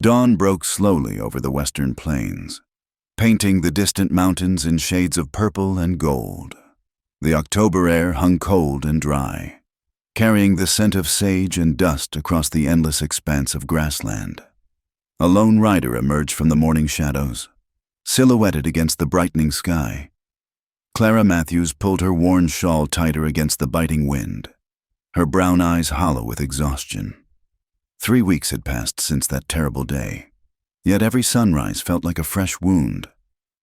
Dawn broke slowly over the western plains, painting the distant mountains in shades of purple and gold. The October air hung cold and dry, carrying the scent of sage and dust across the endless expanse of grassland. A lone rider emerged from the morning shadows, silhouetted against the brightening sky. Clara Matthews pulled her worn shawl tighter against the biting wind, her brown eyes hollow with exhaustion. 3 weeks had passed since that terrible day, yet every sunrise felt like a fresh wound.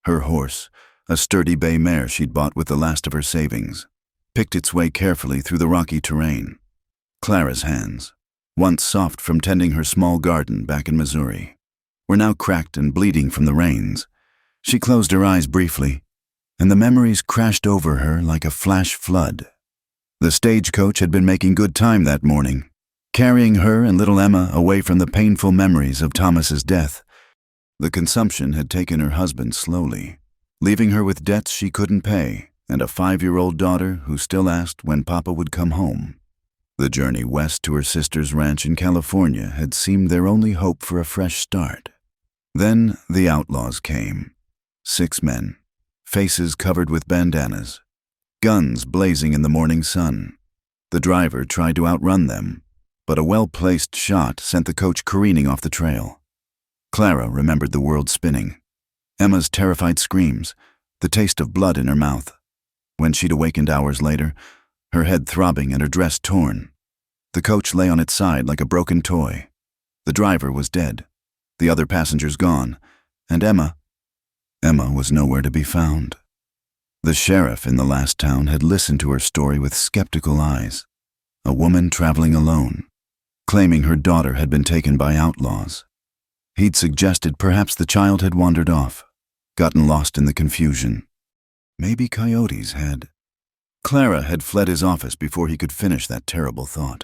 Her horse, a sturdy bay mare she'd bought with the last of her savings, picked its way carefully through the rocky terrain. Clara's hands, once soft from tending her small garden back in Missouri, were now cracked and bleeding from the rains. She closed her eyes briefly, and the memories crashed over her like a flash flood. The stagecoach had been making good time that morning, carrying her and little Emma away from the painful memories of Thomas's death. The consumption had taken her husband slowly, leaving her with debts she couldn't pay and a 5-year-old daughter who still asked when Papa would come home. The journey west to her sister's ranch in California had seemed their only hope for a fresh start. Then the outlaws came. 6 men, faces covered with bandanas, guns blazing in the morning sun. The driver tried to outrun them, but a well-placed shot sent the coach careening off the trail. Clara remembered the world spinning, Emma's terrified screams, the taste of blood in her mouth. When she'd awakened hours later, her head throbbing and her dress torn. The coach lay on its side like a broken toy. The driver was dead, the other passengers gone, and Emma was nowhere to be found. The sheriff in the last town had listened to her story with skeptical eyes. A woman traveling alone, claiming her daughter had been taken by outlaws. He'd suggested perhaps the child had wandered off, gotten lost in the confusion. Maybe coyotes had. Clara had fled his office before he could finish that terrible thought.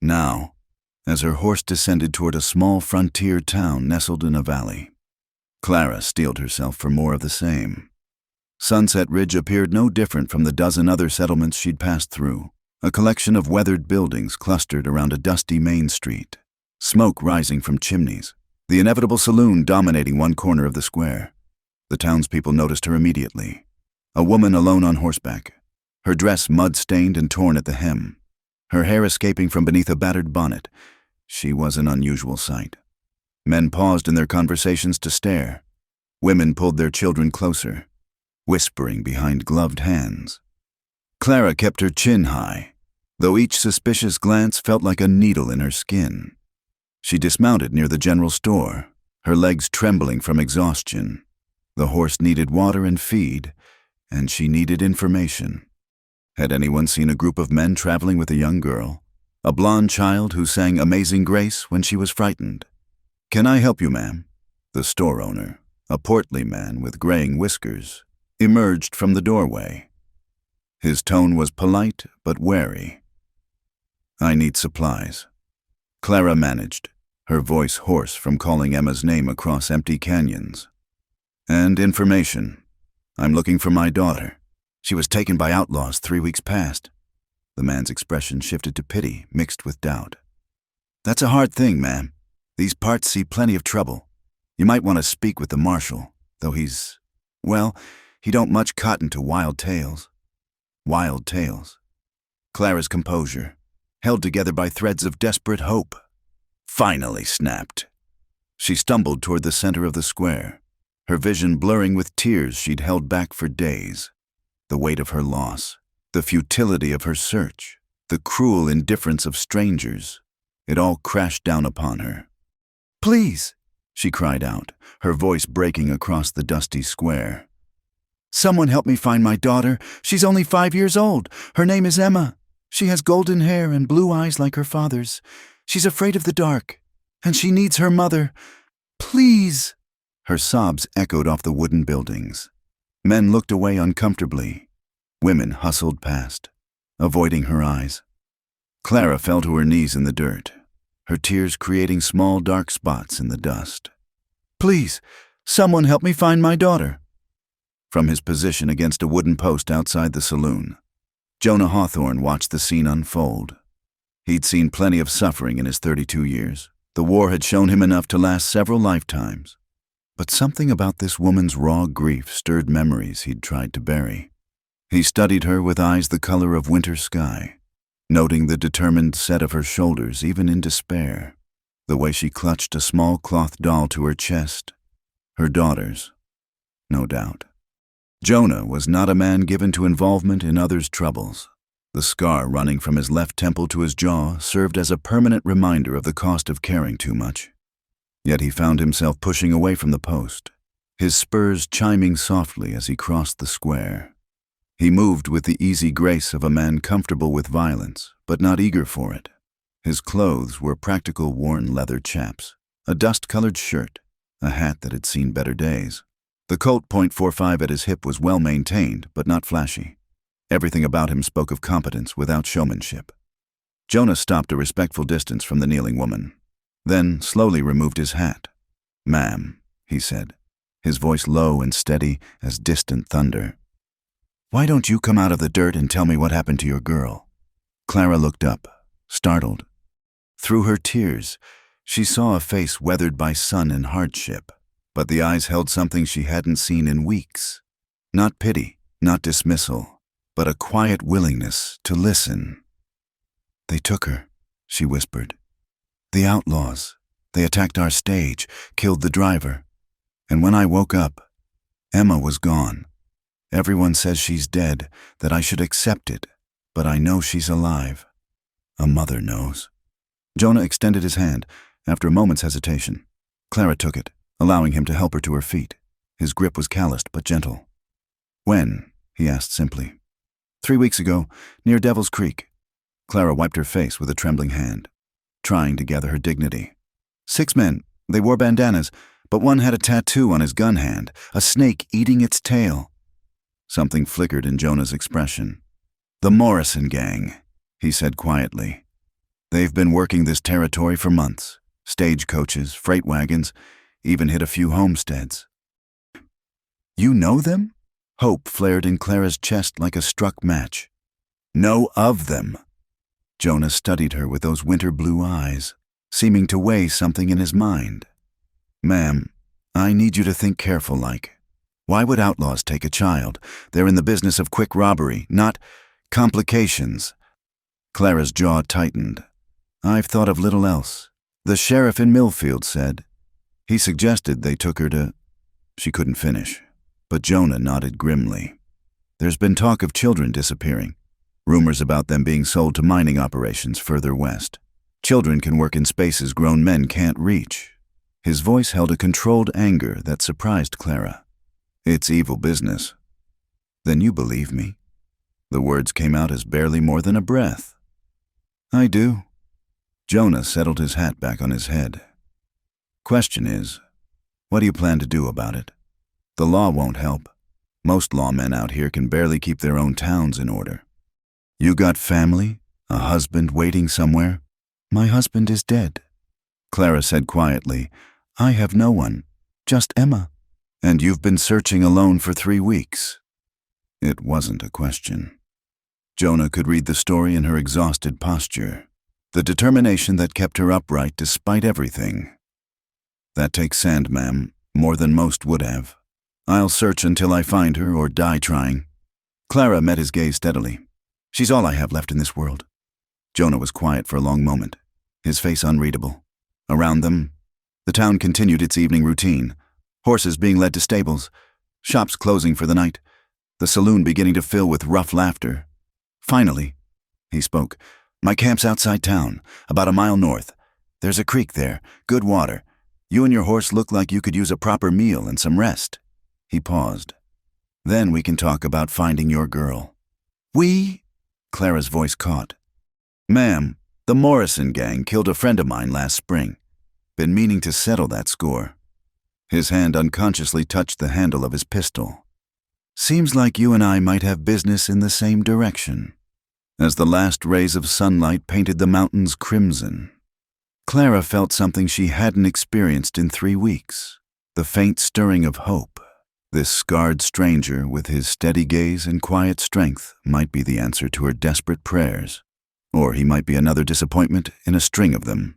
Now, as her horse descended toward a small frontier town nestled in a valley, Clara steeled herself for more of the same. Sunset Ridge appeared no different from the dozen other settlements she'd passed through, a collection of weathered buildings clustered around a dusty main street, smoke rising from chimneys, the inevitable saloon dominating one corner of the square. The townspeople noticed her immediately. A woman alone on horseback, her dress mud-stained and torn at the hem, her hair escaping from beneath a battered bonnet. She was an unusual sight. Men paused in their conversations to stare. Women pulled their children closer, whispering behind gloved hands. Clara kept her chin high, though each suspicious glance felt like a needle in her skin. She dismounted near the general store, her legs trembling from exhaustion. The horse needed water and feed, and she needed information. Had anyone seen a group of men traveling with a young girl, a blonde child who sang Amazing Grace when she was frightened? "Can I help you, ma'am?" The store owner, a portly man with graying whiskers, emerged from the doorway. His tone was polite but wary. "I need supplies." Clara managed, her voice hoarse from calling Emma's name across empty canyons. "And information. I'm looking for my daughter. She was taken by outlaws 3 weeks past." The man's expression shifted to pity, mixed with doubt. "That's a hard thing, ma'am. These parts see plenty of trouble. You might want to speak with the marshal, though he don't much cotton to wild tales." Wild tales. Clara's composure, held together by threads of desperate hope, finally snapped. She stumbled toward the center of the square, her vision blurring with tears she'd held back for days. The weight of her loss, the futility of her search, the cruel indifference of strangers, it all crashed down upon her. "Please," she cried out, her voice breaking across the dusty square. "Someone help me find my daughter. She's only 5 years old. Her name is Emma. She has golden hair and blue eyes like her father's. She's afraid of the dark, and she needs her mother. Please." Her sobs echoed off the wooden buildings. Men looked away uncomfortably. Women hustled past, avoiding her eyes. Clara fell to her knees in the dirt, her tears creating small dark spots in the dust. "Please, someone help me find my daughter." From his position against a wooden post outside the saloon, Jonah Hawthorne watched the scene unfold. He'd seen plenty of suffering in his 32 years, The war had shown him enough to last several lifetimes. But something about this woman's raw grief stirred memories he'd tried to bury. He studied her with eyes the color of winter sky, noting the determined set of her shoulders even in despair, the way she clutched a small cloth doll to her chest. Her daughter's, no doubt. Jonah was not a man given to involvement in others' troubles. The scar running from his left temple to his jaw served as a permanent reminder of the cost of caring too much. Yet he found himself pushing away from the post, his spurs chiming softly as he crossed the square. He moved with the easy grace of a man comfortable with violence, but not eager for it. His clothes were practical worn leather chaps, a dust-colored shirt, a hat that had seen better days. The Colt .45 at his hip was well maintained, but not flashy. Everything about him spoke of competence without showmanship. Jonah stopped a respectful distance from the kneeling woman, then slowly removed his hat. "Ma'am," he said, his voice low and steady as distant thunder. "Why don't you come out of the dirt and tell me what happened to your girl?" Clara looked up, startled. Through her tears, she saw a face weathered by sun and hardship, but the eyes held something she hadn't seen in weeks. Not pity, not dismissal, but a quiet willingness to listen. "They took her," she whispered. "The outlaws. They attacked our stage, killed the driver. And when I woke up, Emma was gone. Everyone says she's dead, that I should accept it, but I know she's alive. A mother knows." Jonah extended his hand. After a moment's hesitation, Clara took it, allowing him to help her to her feet. His grip was calloused but gentle. "When?" he asked simply. 3 weeks ago, near Devil's Creek." Clara wiped her face with a trembling hand, trying to gather her dignity. 6 men. They wore bandanas, but one had a tattoo on his gun hand, a snake eating its tail. Something flickered in Jonah's expression. "The Morrison gang," he said quietly. "They've been working this territory for months. Stagecoaches, freight wagons, even hit a few homesteads." "You know them?" Hope flared in Clara's chest like a struck match. "Know of them." Jonah studied her with those winter blue eyes, seeming to weigh something in his mind. "Ma'am, I need you to think careful like. Why would outlaws take a child? They're in the business of quick robbery, not complications." Clara's jaw tightened. "I've thought of little else. The sheriff in Millfield said. He suggested they took her to—" She couldn't finish, but Jonah nodded grimly. "There's been talk of children disappearing, rumors about them being sold to mining operations further west. Children can work in spaces grown men can't reach." His voice held a controlled anger that surprised Clara. "It's evil business." "Then you believe me?" The words came out as barely more than a breath. "I do." Jonah settled his hat back on his head. "Question is, what do you plan to do about it? The law won't help. Most lawmen out here can barely keep their own towns in order. You got family? A husband waiting somewhere?" "My husband is dead," Clara said quietly. "I have no one, just Emma." "And you've been searching alone for 3 weeks." It wasn't a question. Jonah could read the story in her exhausted posture, the determination that kept her upright despite everything. "That takes sand, ma'am, more than most would have. I'll search until I find her or die trying." Clara met his gaze steadily. "She's all I have left in this world." Jonah was quiet for a long moment, his face unreadable. Around them, the town continued its evening routine, horses being led to stables, shops closing for the night, the saloon beginning to fill with rough laughter. "Finally," he spoke, "my camp's outside town, about a mile north. There's a creek there, good water. You and your horse look like you could use a proper meal and some rest." He paused. "Then we can talk about finding your girl." "We?" Clara's voice caught. "Ma'am, the Morrison gang killed a friend of mine last spring. Been meaning to settle that score." His hand unconsciously touched the handle of his pistol. "Seems like you and I might have business in the same direction." As the last rays of sunlight painted the mountains crimson, Clara felt something she hadn't experienced in 3 weeks, the faint stirring of hope. This scarred stranger, with his steady gaze and quiet strength, might be the answer to her desperate prayers, or he might be another disappointment in a string of them.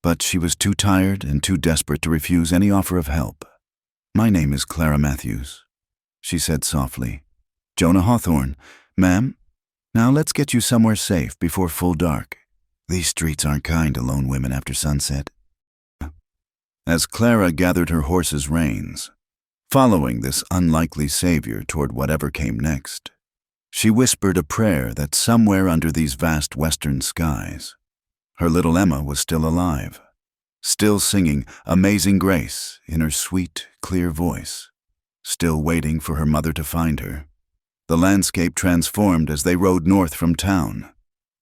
but she was too tired and too desperate to refuse any offer of help. "My name is Clara Matthews," she said softly. "Jonah Hawthorne, ma'am. Now let's get you somewhere safe before full dark. These streets aren't kind to lone women after sunset." As Clara gathered her horse's reins, following this unlikely savior toward whatever came next, she whispered a prayer that somewhere under these vast western skies, her little Emma was still alive, still singing Amazing Grace in her sweet, clear voice, still waiting for her mother to find her. The landscape transformed as they rode north from town,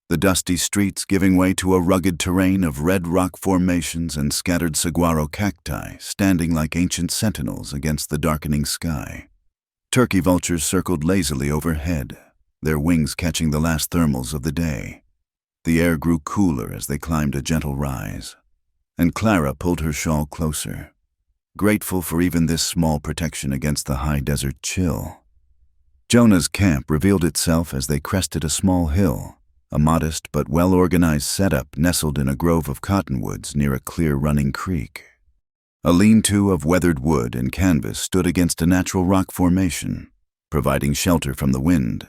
the dusty streets giving way to a rugged terrain of red rock formations and scattered saguaro cacti standing like ancient sentinels against the darkening sky. Turkey vultures circled lazily overhead, their wings catching the last thermals of the day. The air grew cooler as they climbed a gentle rise, and Clara pulled her shawl closer, grateful for even this small protection against the high desert chill. Jonah's camp revealed itself as they crested a small hill, a modest but well-organized setup nestled in a grove of cottonwoods near a clear running creek. A lean-to of weathered wood and canvas stood against a natural rock formation, providing shelter from the wind.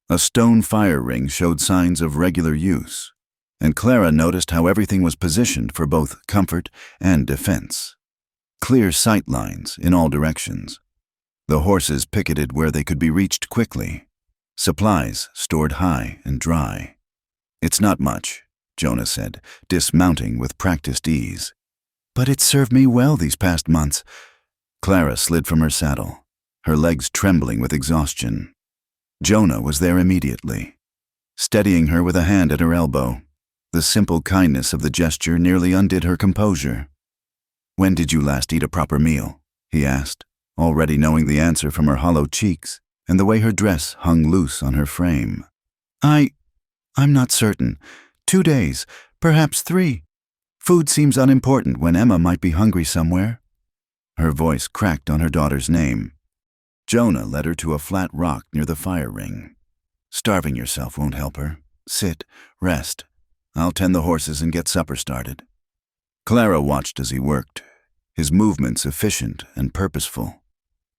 A stone fire ring showed signs of regular use, and Clara noticed how everything was positioned for both comfort and defense. Clear sight lines in all directions. The horses picketed where they could be reached quickly, supplies stored high and dry. "It's not much," Jonah said, dismounting with practiced ease. "But it's served me well these past months." Clara slid from her saddle, her legs trembling with exhaustion. Jonah was there immediately, steadying her with a hand at her elbow. The simple kindness of the gesture nearly undid her composure. "When did you last eat a proper meal?" he asked, already knowing the answer from her hollow cheeks and the way her dress hung loose on her frame. I'm not certain. 2 days, perhaps 3. Food seems unimportant when Emma might be hungry somewhere." Her voice cracked on her daughter's name. Jonah led her to a flat rock near the fire ring. "Starving yourself won't help her. Sit, rest. I'll tend the horses and get supper started." Clara watched as he worked, his movements efficient and purposeful.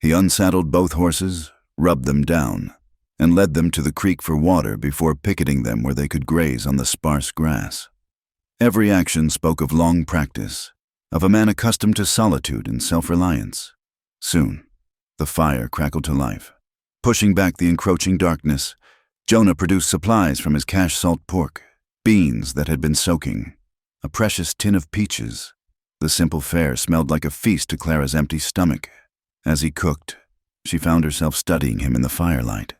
He unsaddled both horses, rubbed them down, and led them to the creek for water before picketing them where they could graze on the sparse grass. Every action spoke of long practice, of a man accustomed to solitude and self-reliance. Soon, the fire crackled to life. Pushing back the encroaching darkness, Jonah produced supplies from his cache salt pork, beans that had been soaking, a precious tin of peaches. The simple fare smelled like a feast to Clara's empty stomach. As he cooked, she found herself studying him in the firelight.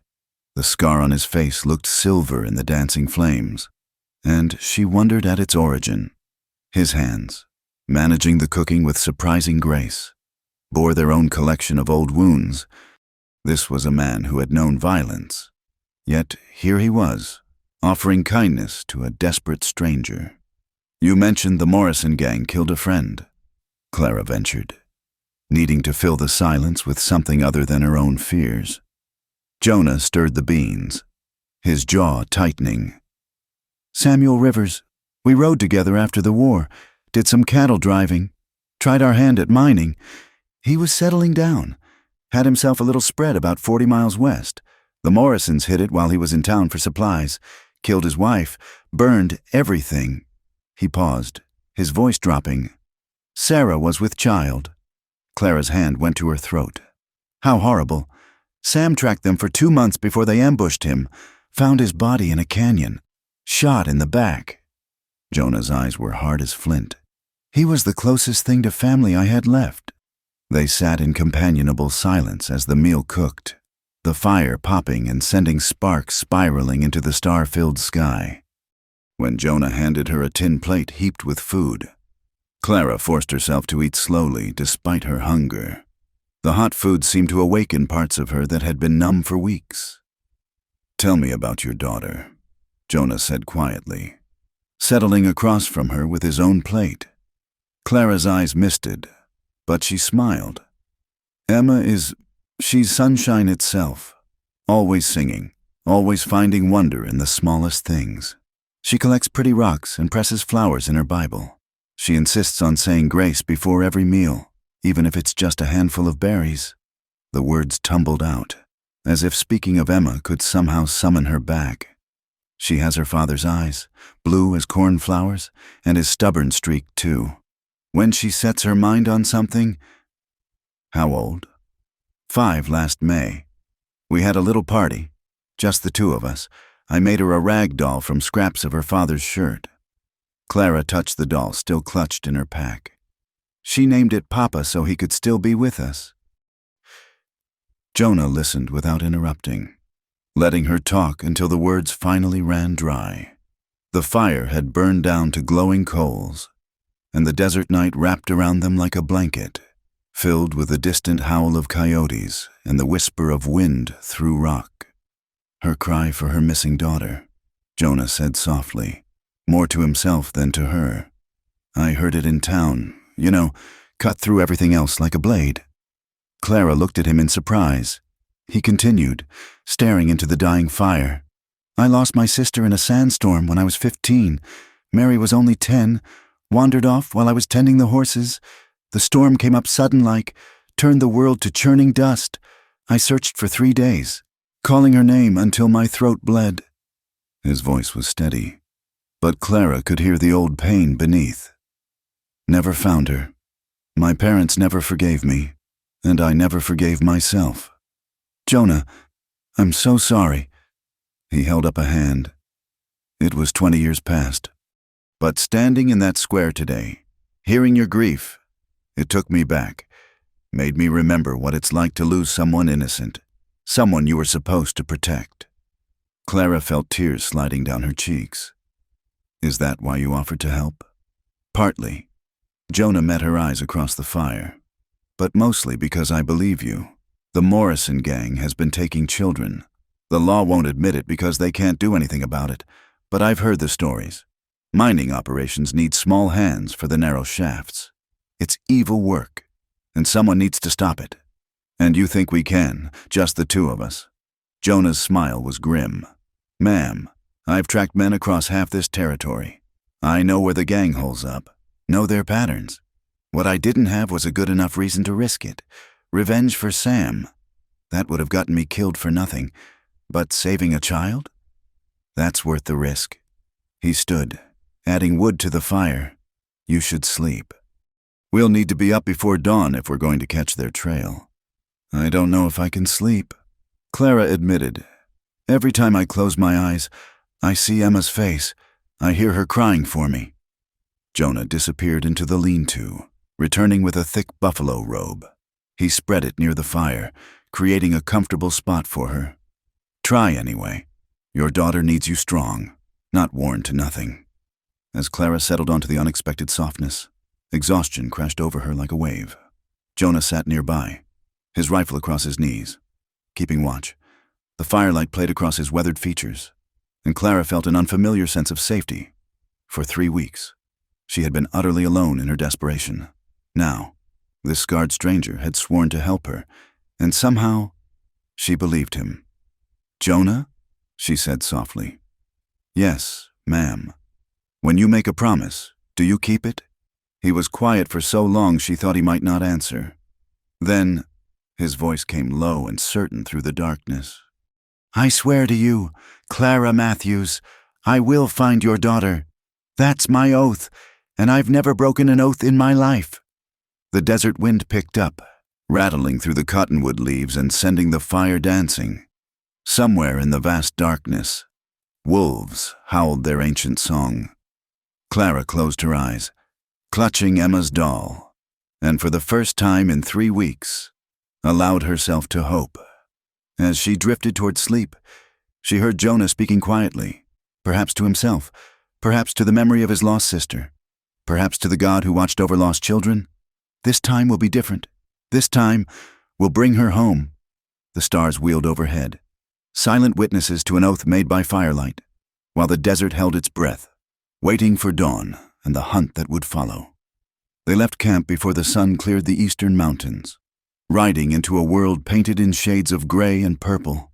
The scar on his face looked silver in the dancing flames, and she wondered at its origin. His hands, managing the cooking with surprising grace, bore their own collection of old wounds. This was a man who had known violence, yet here he was, offering kindness to a desperate stranger. "You mentioned the Morrison gang killed a friend," Clara ventured, needing to fill the silence with something other than her own fears. Jonah stirred the beans, his jaw tightening. "Samuel Rivers. We rode together after the war, did some cattle driving, tried our hand at mining. He was settling down, had himself a little spread about 40 miles west. The Morrisons hit it while he was in town for supplies, killed his wife, burned everything." He paused, his voice dropping. "Sarah was with child." Clara's hand went to her throat. "How horrible. Sam tracked them for 2 months before they ambushed him, found his body in a canyon, shot in the back." Jonah's eyes were hard as flint. "He was the closest thing to family I had left." They sat in companionable silence as the meal cooked, the fire popping and sending sparks spiraling into the star-filled sky. When Jonah handed her a tin plate heaped with food, Clara forced herself to eat slowly despite her hunger. The hot food seemed to awaken parts of her that had been numb for weeks. "Tell me about your daughter," Jonah said quietly, settling across from her with his own plate. Clara's eyes misted, but she smiled. She's sunshine itself, always singing, always finding wonder in the smallest things. She collects pretty rocks and presses flowers in her Bible. She insists on saying grace before every meal, even if it's just a handful of berries." The words tumbled out, as if speaking of Emma could somehow summon her back. She has her father's eyes, blue as cornflowers, and his stubborn streak too. When she sets her mind on something— How old? 5 last May. We had a little party, just the 2 of us. I made her a rag doll from scraps of her father's shirt. Clara touched the doll still clutched in her pack. She named it Papa so he could still be with us. Jonah listened without interrupting, letting her talk until the words finally ran dry. The fire had burned down to glowing coals, and the desert night wrapped around them like a blanket, filled with the distant howl of coyotes and the whisper of wind through rock. "Her cry for her missing daughter," Jonah said softly, more to himself than to her. "I heard it in town, cut through everything else like a blade." Clara looked at him in surprise. He continued, staring into the dying fire. "I lost my sister in a sandstorm when I was 15. Mary was only 10, wandered off while I was tending the horses. The storm came up sudden turned the world to churning dust. I searched for 3 days, calling her name until my throat bled." His voice was steady, but Clara could hear the old pain beneath. "Never found her. My parents never forgave me, and I never forgave myself. Jonah, I'm so sorry." He held up a hand. "It was 20 years past. But standing in that square today, hearing your grief, it took me back, made me remember what it's like to lose someone innocent, someone you were supposed to protect." Clara felt tears sliding down her cheeks. "Is that why you offered to help?" "Partly." Jonah met her eyes across the fire. "But mostly because I believe you. The Morrison gang has been taking children. The law won't admit it because they can't do anything about it, but I've heard the stories. Mining operations need small hands for the narrow shafts. It's evil work, and someone needs to stop it. And you think we can, just the 2 of us?" Jonah's smile was grim. "Ma'am, I've tracked men across half this territory. I know where the gang holes up, know their patterns. What I didn't have was a good enough reason to risk it. Revenge for Sam. That would have gotten me killed for nothing. But saving a child? That's worth the risk." He stood, adding wood to the fire. "You should sleep. We'll need to be up before dawn if we're going to catch their trail." "I don't know if I can sleep," Clara admitted. "Every time I close my eyes, I see Emma's face. I hear her crying for me." Jonah disappeared into the lean-to, returning with a thick buffalo robe. He spread it near the fire, creating a comfortable spot for her. "Try anyway. Your daughter needs you strong, not worn to nothing." As Clara settled onto the unexpected softness, exhaustion crashed over her like a wave. Jonah sat nearby, his rifle across his knees, keeping watch. The firelight played across his weathered features, and Clara felt an unfamiliar sense of safety. For 3 weeks, she had been utterly alone in her desperation. Now, this scarred stranger had sworn to help her, and somehow, she believed him. "Jonah?" she said softly. "Yes, ma'am. When you make a promise, do you keep it?" He was quiet for so long she thought he might not answer. Then, his voice came low and certain through the darkness. "I swear to you, Clara Matthews, I will find your daughter. That's my oath, and I've never broken an oath in my life." The desert wind picked up, rattling through the cottonwood leaves and sending the fire dancing. Somewhere in the vast darkness, wolves howled their ancient song. Clara closed her eyes, clutching Emma's doll, and for the first time in 3 weeks, allowed herself to hope. As she drifted toward sleep, she heard Jonah speaking quietly, perhaps to himself, perhaps to the memory of his lost sister, perhaps to the God who watched over lost children. "This time will be different. This time we'll bring her home." The stars wheeled overhead, silent witnesses to an oath made by firelight, while the desert held its breath, waiting for dawn and the hunt that would follow. They left camp before the sun cleared the eastern mountains, riding into a world painted in shades of gray and purple.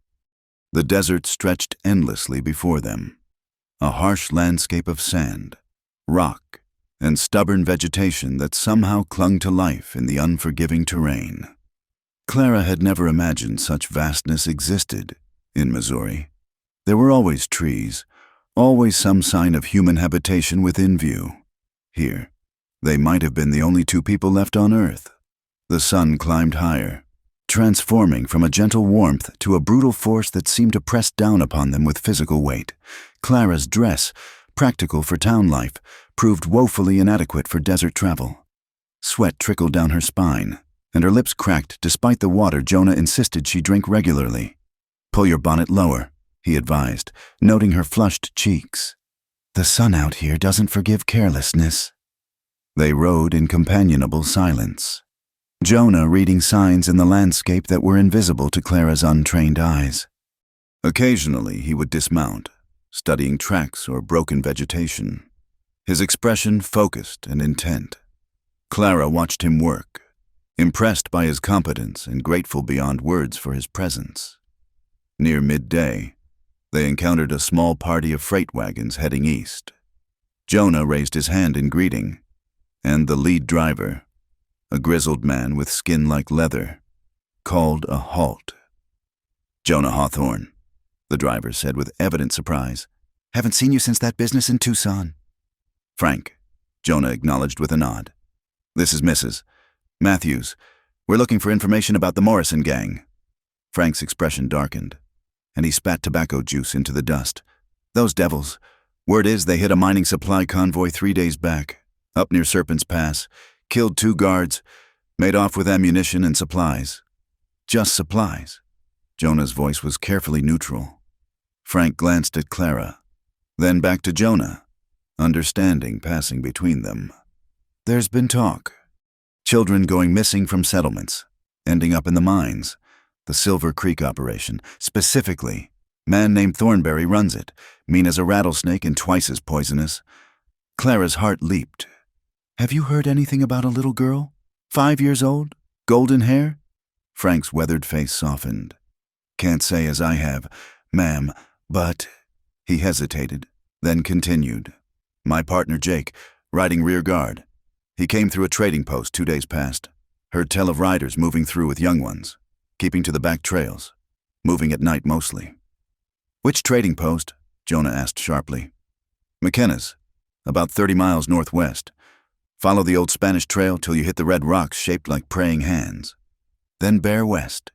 The desert stretched endlessly before them, a harsh landscape of sand, rock, and stubborn vegetation that somehow clung to life in the unforgiving terrain. Clara had never imagined such vastness existed in Missouri. There were always trees, always some sign of human habitation within view. Here, they might have been the only two people left on Earth. The sun climbed higher, transforming from a gentle warmth to a brutal force that seemed to press down upon them with physical weight. Clara's dress, practical for town life, proved woefully inadequate for desert travel. Sweat trickled down her spine, and her lips cracked despite the water Jonah insisted she drink regularly. "Pull your bonnet lower," he advised, noting her flushed cheeks. "The sun out here doesn't forgive carelessness." They rode in companionable silence, Jonah reading signs in the landscape that were invisible to Clara's untrained eyes. Occasionally he would dismount, studying tracks or broken vegetation, his expression focused and intent. Clara watched him work, impressed by his competence and grateful beyond words for his presence. Near midday, they encountered a small party of freight wagons heading east. Jonah raised his hand in greeting, and the lead driver, a grizzled man with skin like leather, called a halt. "Jonah Hawthorne," the driver said with evident surprise. "Haven't seen you since that business in Tucson." "Frank," Jonah acknowledged with a nod. "This is Mrs. Matthews. We're looking for information about the Morrison gang." Frank's expression darkened, and he spat tobacco juice into the dust. "Those devils. Word is they hit a mining supply convoy 3 days back, up near Serpent's Pass, killed 2 guards, made off with ammunition and supplies." "Just supplies?" Jonah's voice was carefully neutral. Frank glanced at Clara, then back to Jonah, understanding passing between them. "There's been talk. Children going missing from settlements, ending up in the mines. The Silver Creek operation, specifically. Man named Thornberry runs it, mean as a rattlesnake and twice as poisonous." Clara's heart leaped. "Have you heard anything about a little girl? 5 years old? Golden hair?" Frank's weathered face softened. "Can't say as I have, ma'am, but—" He hesitated, then continued. "My partner Jake, riding rear guard. He came through a trading post 2 days past. Heard tell of riders moving through with young ones, keeping to the back trails, moving at night mostly." "Which trading post?" Jonah asked sharply. "McKenna's, about 30 miles northwest. Follow the old Spanish trail till you hit the red rocks shaped like praying hands. Then bear west."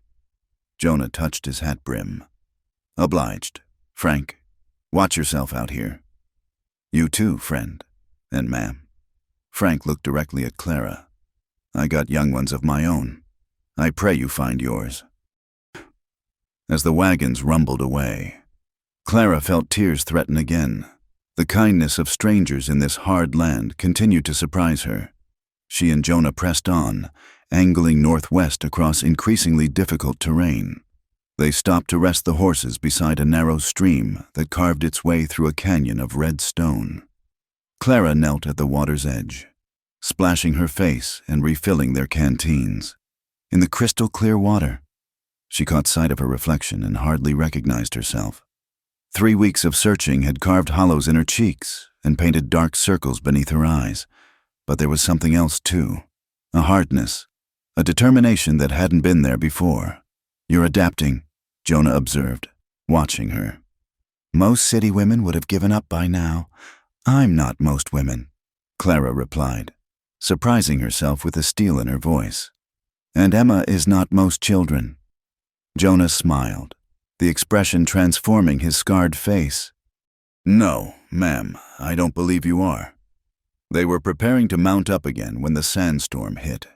Jonah touched his hat brim. "Obliged. Frank, watch yourself out here." "You too, friend, and ma'am." Frank looked directly at Clara. "I got young ones of my own. I pray you find yours." As the wagons rumbled away, Clara felt tears threaten again. The kindness of strangers in this hard land continued to surprise her. She and Jonah pressed on, angling northwest across increasingly difficult terrain. They stopped to rest the horses beside a narrow stream that carved its way through a canyon of red stone. Clara knelt at the water's edge, splashing her face and refilling their canteens. In the crystal-clear water, she caught sight of her reflection and hardly recognized herself. 3 weeks of searching had carved hollows in her cheeks and painted dark circles beneath her eyes. But there was something else, too. A hardness, a determination that hadn't been there before. "You're adapting," Jonah observed, watching her. "Most city women would have given up by now. I'm not most women," Clara replied, surprising herself with the steel in her voice. "And Emma is not most children." Jonah smiled, the expression transforming his scarred face. "No, ma'am, I don't believe you are." They were preparing to mount up again when the sandstorm hit.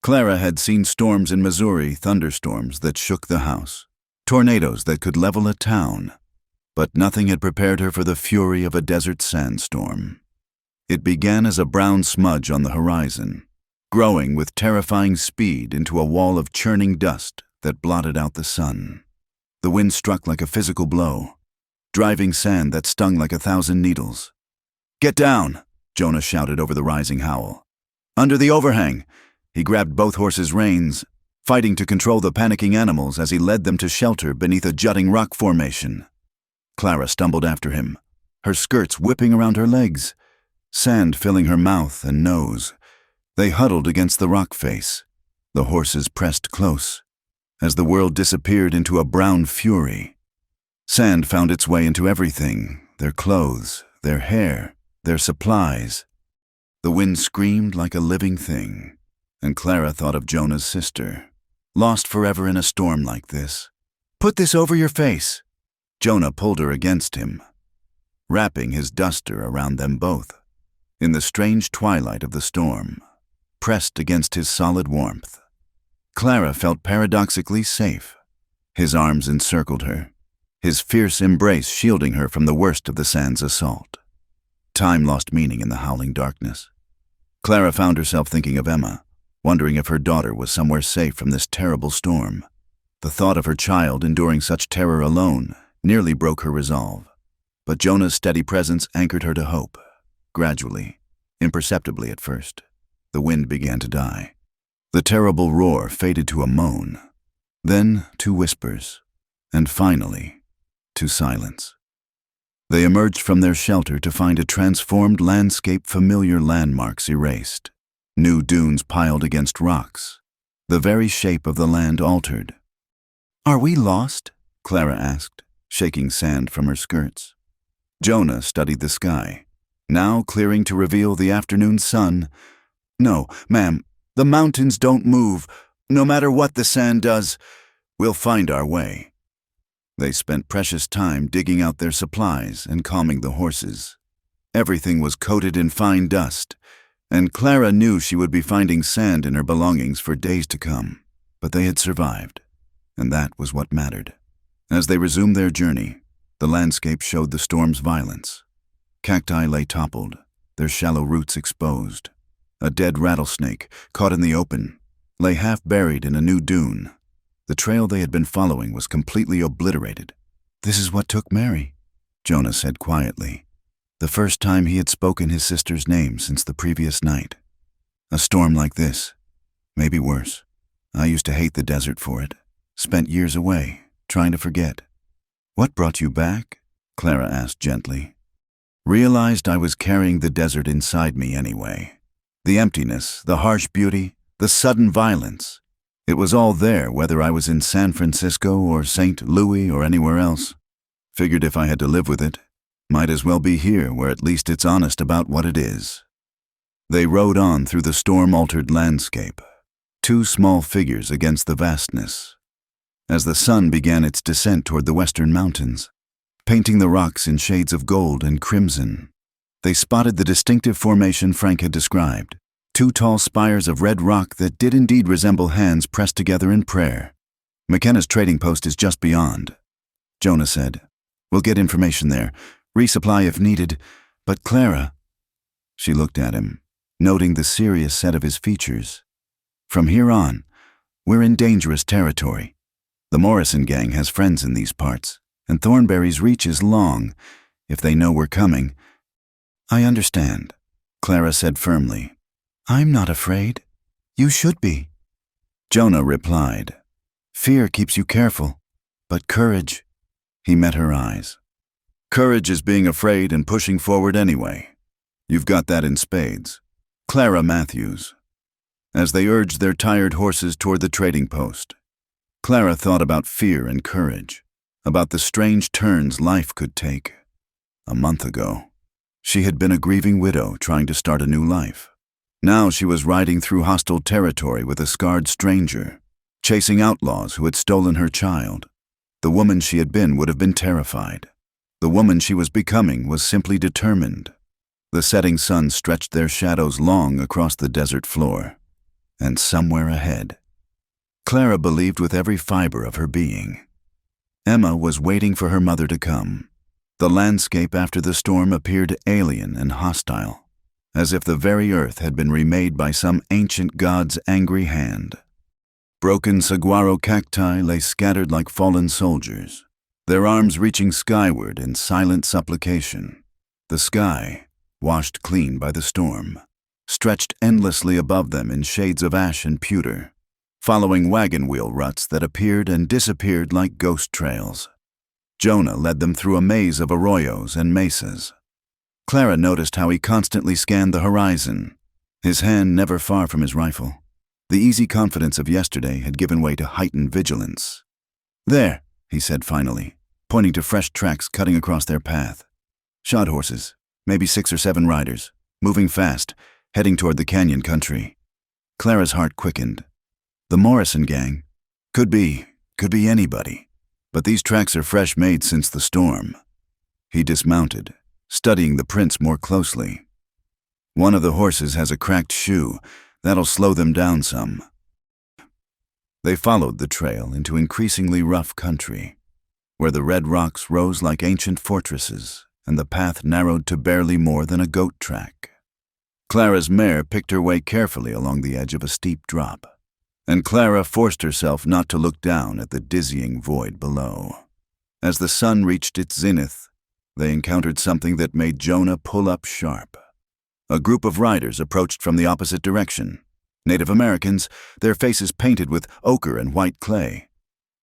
Clara had seen storms in Missouri, thunderstorms that shook the house, tornadoes that could level a town, but nothing had prepared her for the fury of a desert sandstorm. It began as a brown smudge on the horizon, growing with terrifying speed into a wall of churning dust that blotted out the sun. The wind struck like a physical blow, driving sand that stung like 1,000 needles. "Get down!" Jonah shouted over the rising howl. "Under the overhang!" He grabbed both horses' reins, fighting to control the panicking animals as he led them to shelter beneath a jutting rock formation. Clara stumbled after him, her skirts whipping around her legs. sand filling her mouth and nose. They huddled against the rock face. The horses pressed close, as the world disappeared into a brown fury. Sand found its way into everything, their clothes, their hair, their supplies. The wind screamed like a living thing, and Clara thought of Jonah's sister, lost forever in a storm like this. "Put this over your face." Jonah pulled her against him, wrapping his duster around them both. In the strange twilight of the storm, pressed against his solid warmth, Clara felt paradoxically safe. His arms encircled her, his fierce embrace shielding her from the worst of the sand's assault. Time lost meaning in the howling darkness. Clara found herself thinking of Emma, wondering if her daughter was somewhere safe from this terrible storm. The thought of her child enduring such terror alone nearly broke her resolve. But Jonah's steady presence anchored her to hope. Gradually, imperceptibly at first, the wind began to die. The terrible roar faded to a moan, then to whispers, and finally, to silence. They emerged from their shelter to find a transformed landscape, familiar landmarks erased, new dunes piled against rocks, the very shape of the land altered. "Are we lost?" Clara asked, shaking sand from her skirts. Jonah studied the sky, now clearing to reveal the afternoon sun. "No, ma'am, the mountains don't move. No matter what the sand does, we'll find our way." They spent precious time digging out their supplies and calming the horses. Everything was coated in fine dust, and Clara knew she would be finding sand in her belongings for days to come. But they had survived, and that was what mattered. As they resumed their journey, the landscape showed the storm's violence. Cacti lay toppled, their shallow roots exposed. A dead rattlesnake, caught in the open, lay half buried in a new dune. The trail they had been following was completely obliterated. "This is what took Mary," Jonah said quietly, the first time he had spoken his sister's name since the previous night. "A storm like this, maybe worse. I used to hate the desert for it, spent years away, trying to forget." "What brought you back?" Clara asked gently. "Realized I was carrying the desert inside me anyway. The emptiness, the harsh beauty, the sudden violence. It was all there whether I was in San Francisco or St. Louis or anywhere else. Figured if I had to live with it, might as well be here where at least it's honest about what it is." They rode on through the storm-altered landscape, two small figures against the vastness. As the sun began its descent toward the western mountains, painting the rocks in shades of gold and crimson, they spotted the distinctive formation Frank had described. Two tall spires of red rock that did indeed resemble hands pressed together in prayer. "McKenna's trading post is just beyond," Jonah said. "We'll get information there, resupply if needed, but Clara..." She looked at him, noting the serious set of his features. "From here on, we're in dangerous territory. The Morrison gang has friends in these parts, and Thornberry's reach is long, if they know we're coming." "I understand," Clara said firmly. "I'm not afraid. You should be." Jonah replied, "Fear keeps you careful, but courage..." He met her eyes. "Courage is being afraid and pushing forward anyway. You've got that in spades." Clara Matthews. As they urged their tired horses toward the trading post, Clara thought about fear and courage, about the strange turns life could take. A month ago, she had been a grieving widow trying to start a new life. Now she was riding through hostile territory with a scarred stranger, chasing outlaws who had stolen her child. The woman she had been would have been terrified. The woman she was becoming was simply determined. The setting sun stretched their shadows long across the desert floor, and somewhere ahead, Clara believed with every fiber of her being, Emma was waiting for her mother to come. The landscape after the storm appeared alien and hostile, as if the very earth had been remade by some ancient god's angry hand. Broken saguaro cacti lay scattered like fallen soldiers, their arms reaching skyward in silent supplication. The sky, washed clean by the storm, stretched endlessly above them in shades of ash and pewter, following wagon wheel ruts that appeared and disappeared like ghost trails. Jonah led them through a maze of arroyos and mesas. Clara noticed how he constantly scanned the horizon, his hand never far from his rifle. The easy confidence of yesterday had given way to heightened vigilance. "There," he said finally, pointing to fresh tracks cutting across their path. "Shod horses, maybe 6 or 7 riders, moving fast, heading toward the canyon country." Clara's heart quickened. The Morrison gang? Could be anybody. But these tracks are fresh made since the storm. He dismounted, studying the prints more closely. One of the horses has a cracked shoe. That'll slow them down some. They followed the trail into increasingly rough country, where the red rocks rose like ancient fortresses and the path narrowed to barely more than a goat track. Clara's mare picked her way carefully along the edge of a steep drop, and Clara forced herself not to look down at the dizzying void below. As the sun reached its zenith, they encountered something that made Jonah pull up sharp. A group of riders approached from the opposite direction. Native Americans, their faces painted with ochre and white clay.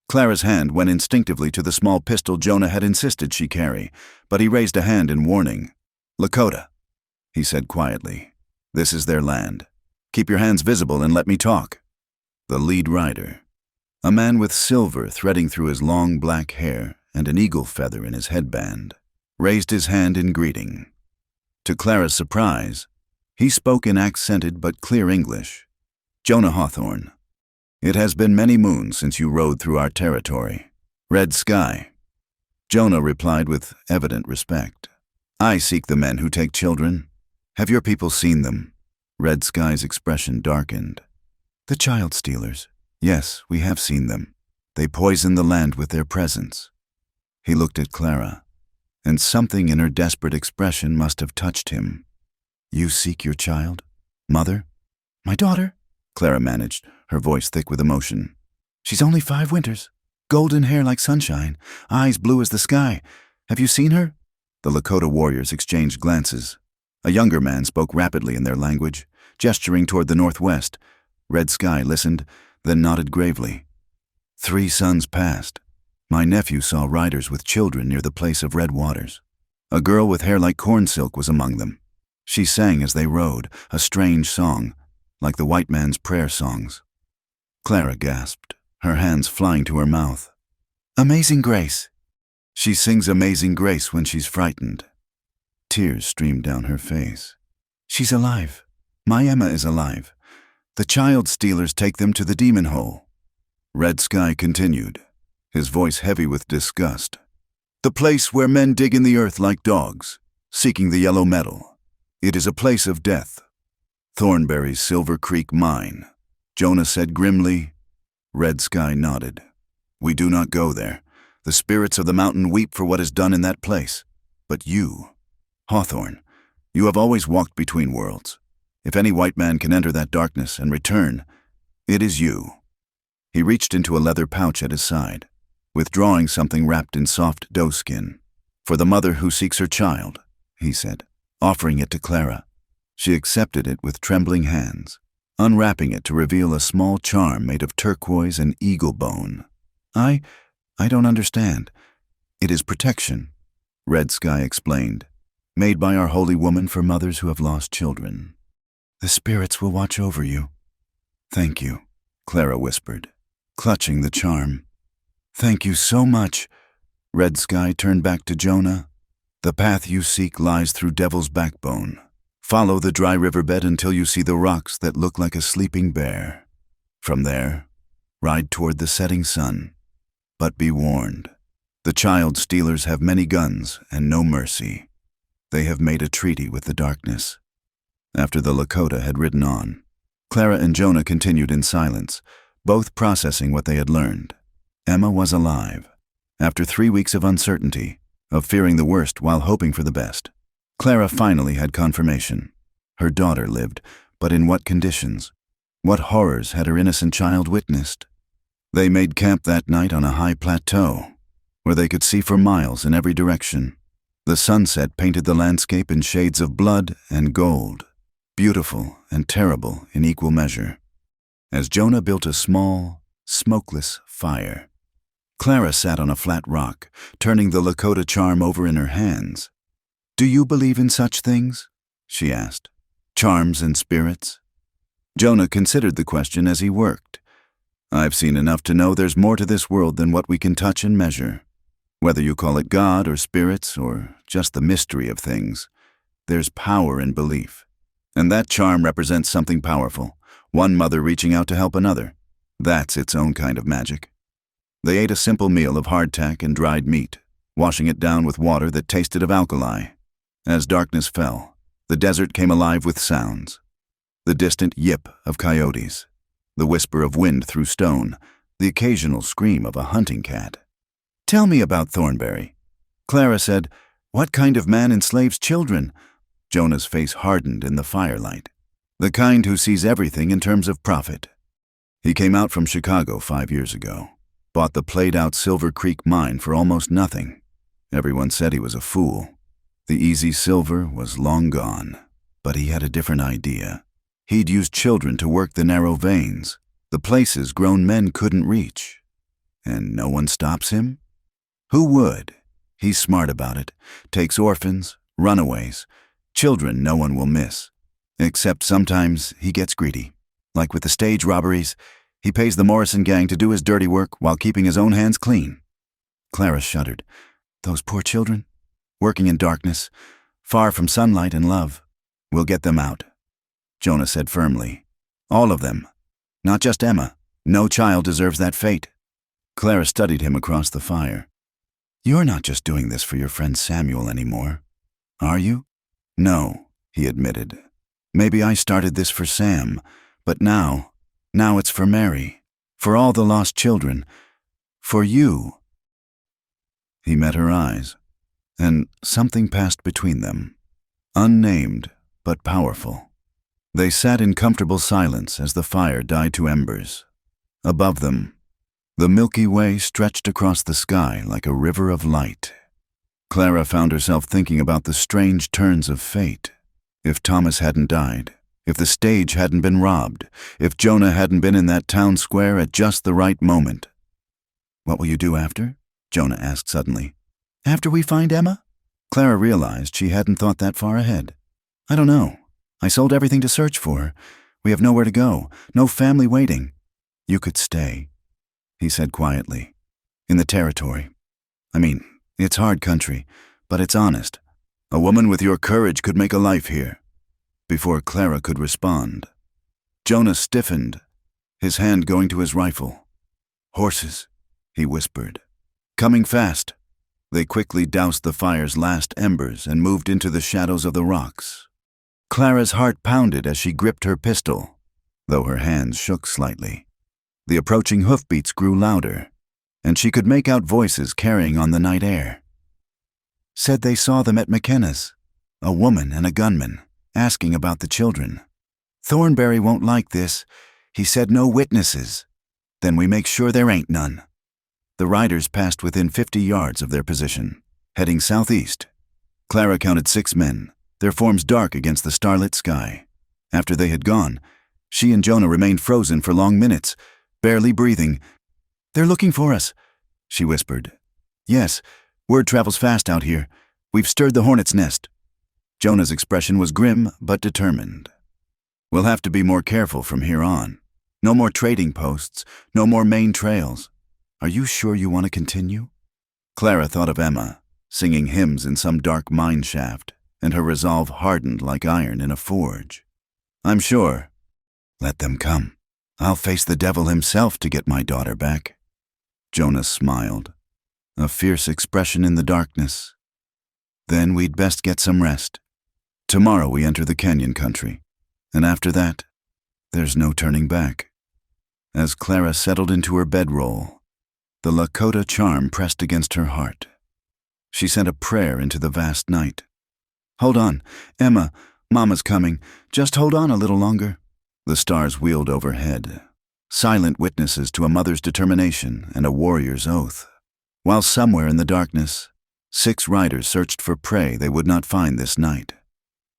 Clara's hand went instinctively to the small pistol Jonah had insisted she carry, but he raised a hand in warning. "Lakota," he said quietly. "This is their land. Keep your hands visible and let me talk." The lead rider, a man with silver threading through his long black hair and an eagle feather in his headband, raised his hand in greeting. To Clara's surprise, he spoke in accented but clear English. "Jonah Hawthorne. It has been many moons since you rode through our territory. Red sky." Jonah replied with evident respect. "I seek the men who take children. Have your people seen them?" Red Sky's expression darkened. "The child stealers. Yes, we have seen them. They poison the land with their presence." He looked at Clara, and something in her desperate expression must have touched him. "You seek your child? Mother?" "My daughter," Clara managed, her voice thick with emotion. "She's only 5 winters. Golden hair like sunshine, eyes blue as the sky. Have you seen her?" The Lakota warriors exchanged glances. A younger man spoke rapidly in their language, gesturing toward the northwest. Red Sky listened, then nodded gravely. 3 suns passed. My nephew saw riders with children near the place of red waters. A girl with hair like corn silk was among them. She sang as they rode, a strange song, like the white man's prayer songs. Clara gasped, her hands flying to her mouth. "Amazing Grace." "She sings Amazing Grace when she's frightened." Tears streamed down her face. "She's alive. My Emma is alive. The child stealers take them to the demon hole." Red Sky continued, his voice heavy with disgust. "The place where men dig in the earth like dogs, seeking the yellow metal. It is a place of death. Thornberry's Silver Creek mine," Jonah said grimly. Red Sky nodded. "We do not go there. The spirits of the mountain weep for what is done in that place. But you, Hawthorne, you have always walked between worlds. If any white man can enter that darkness and return, it is you." He reached into a leather pouch at his side, withdrawing something wrapped in soft doeskin. "For the mother who seeks her child," he said, offering it to Clara. She accepted it with trembling hands, unwrapping it to reveal a small charm made of turquoise and eagle bone. I don't understand. It is protection," Red Sky explained, "made by our holy woman for mothers who have lost children. The spirits will watch over you." "Thank you," Clara whispered, clutching the charm. "Thank you so much." Red Sky turned back to Jonah. "The path you seek lies through Devil's Backbone. Follow the dry riverbed until you see the rocks that look like a sleeping bear. From there, ride toward the setting sun. But be warned, the child stealers have many guns and no mercy. They have made a treaty with the darkness." After the Lakota had ridden on, Clara and Jonah continued in silence, both processing what they had learned. Emma was alive. After 3 weeks of uncertainty, of fearing the worst while hoping for the best, Clara finally had confirmation. Her daughter lived, but in what conditions? What horrors had her innocent child witnessed? They made camp that night on a high plateau, where they could see for miles in every direction. The sunset painted the landscape in shades of blood and gold, beautiful and terrible in equal measure. As Jonah built a small, smokeless fire, Clara sat on a flat rock, turning the Lakota charm over in her hands. "Do you believe in such things?" she asked. "Charms and spirits?" Jonah considered the question as he worked. "I've seen enough to know there's more to this world than what we can touch and measure. Whether you call it God or spirits or just the mystery of things, there's power in belief. And that charm represents something powerful, one mother reaching out to help another. That's its own kind of magic." They ate a simple meal of hardtack and dried meat, washing it down with water that tasted of alkali. As darkness fell, the desert came alive with sounds. The distant yip of coyotes, the whisper of wind through stone, the occasional scream of a hunting cat. "Tell me about Thornberry." Clara said, "What kind of man enslaves children?" Jonah's face hardened in the firelight. "The kind who sees everything in terms of profit. He came out from Chicago 5 years ago, bought the played-out Silver Creek mine for almost nothing. Everyone said he was a fool. The easy silver was long gone, but he had a different idea. He'd use children to work the narrow veins, the places grown men couldn't reach. And no one stops him? Who would? He's smart about it. Takes orphans, runaways, children no one will miss. Except sometimes he gets greedy. Like with the stage robberies, he pays the Morrison gang to do his dirty work while keeping his own hands clean." Clara shuddered. "Those poor children, working in darkness, far from sunlight and love. We'll get them out," Jonah said firmly. "All of them. Not just Emma. No child deserves that fate." Clara studied him across the fire. "You're not just doing this for your friend Samuel anymore, are you?" "No," he admitted. "Maybe I started this for Sam, but now it's for Mary, for all the lost children, for you." He met her eyes, and something passed between them, unnamed but powerful. They sat in comfortable silence as the fire died to embers. Above them, the Milky Way stretched across the sky like a river of light. Clara found herself thinking about the strange turns of fate. If Thomas hadn't died, if the stage hadn't been robbed, if Jonah hadn't been in that town square at just the right moment. "What will you do after?" Jonah asked suddenly. "After we find Emma?" Clara realized she hadn't thought that far ahead. "I don't know. I sold everything to search for her. We have nowhere to go, no family waiting." "You could stay," he said quietly. "In the territory. I mean, it's hard country, but it's honest. A woman with your courage could make a life here." Before Clara could respond, Jonah stiffened, his hand going to his rifle. "Horses," he whispered. "Coming fast." They quickly doused the fire's last embers and moved into the shadows of the rocks. Clara's heart pounded as she gripped her pistol, though her hands shook slightly. The approaching hoofbeats grew louder, and she could make out voices carrying on the night air. "Said they saw them at McKenna's, a woman and a gunman, asking about the children. Thornberry won't like this. He said no witnesses. Then we make sure there ain't none." The riders passed within 50 yards of their position, heading southeast. Clara counted 6 men, their forms dark against the starlit sky. After they had gone, she and Jonah remained frozen for long minutes, barely breathing. "They're looking for us," she whispered. "Yes, word travels fast out here. We've stirred the hornet's nest." Jonah's expression was grim but determined. "We'll have to be more careful from here on. No more trading posts, no more main trails. Are you sure you want to continue?" Clara thought of Emma, singing hymns in some dark mine shaft, and her resolve hardened like iron in a forge. "I'm sure." "Let them come. I'll face the devil himself to get my daughter back." Jonah smiled, a fierce expression in the darkness. "Then we'd best get some rest. Tomorrow we enter the canyon country, and after that, there's no turning back." As Clara settled into her bedroll, the Lakota charm pressed against her heart. She sent a prayer into the vast night. "Hold on, Emma, Mama's coming. Just hold on a little longer." The stars wheeled overhead, silent witnesses to a mother's determination and a warrior's oath. While somewhere in the darkness, 6 riders searched for prey they would not find this night.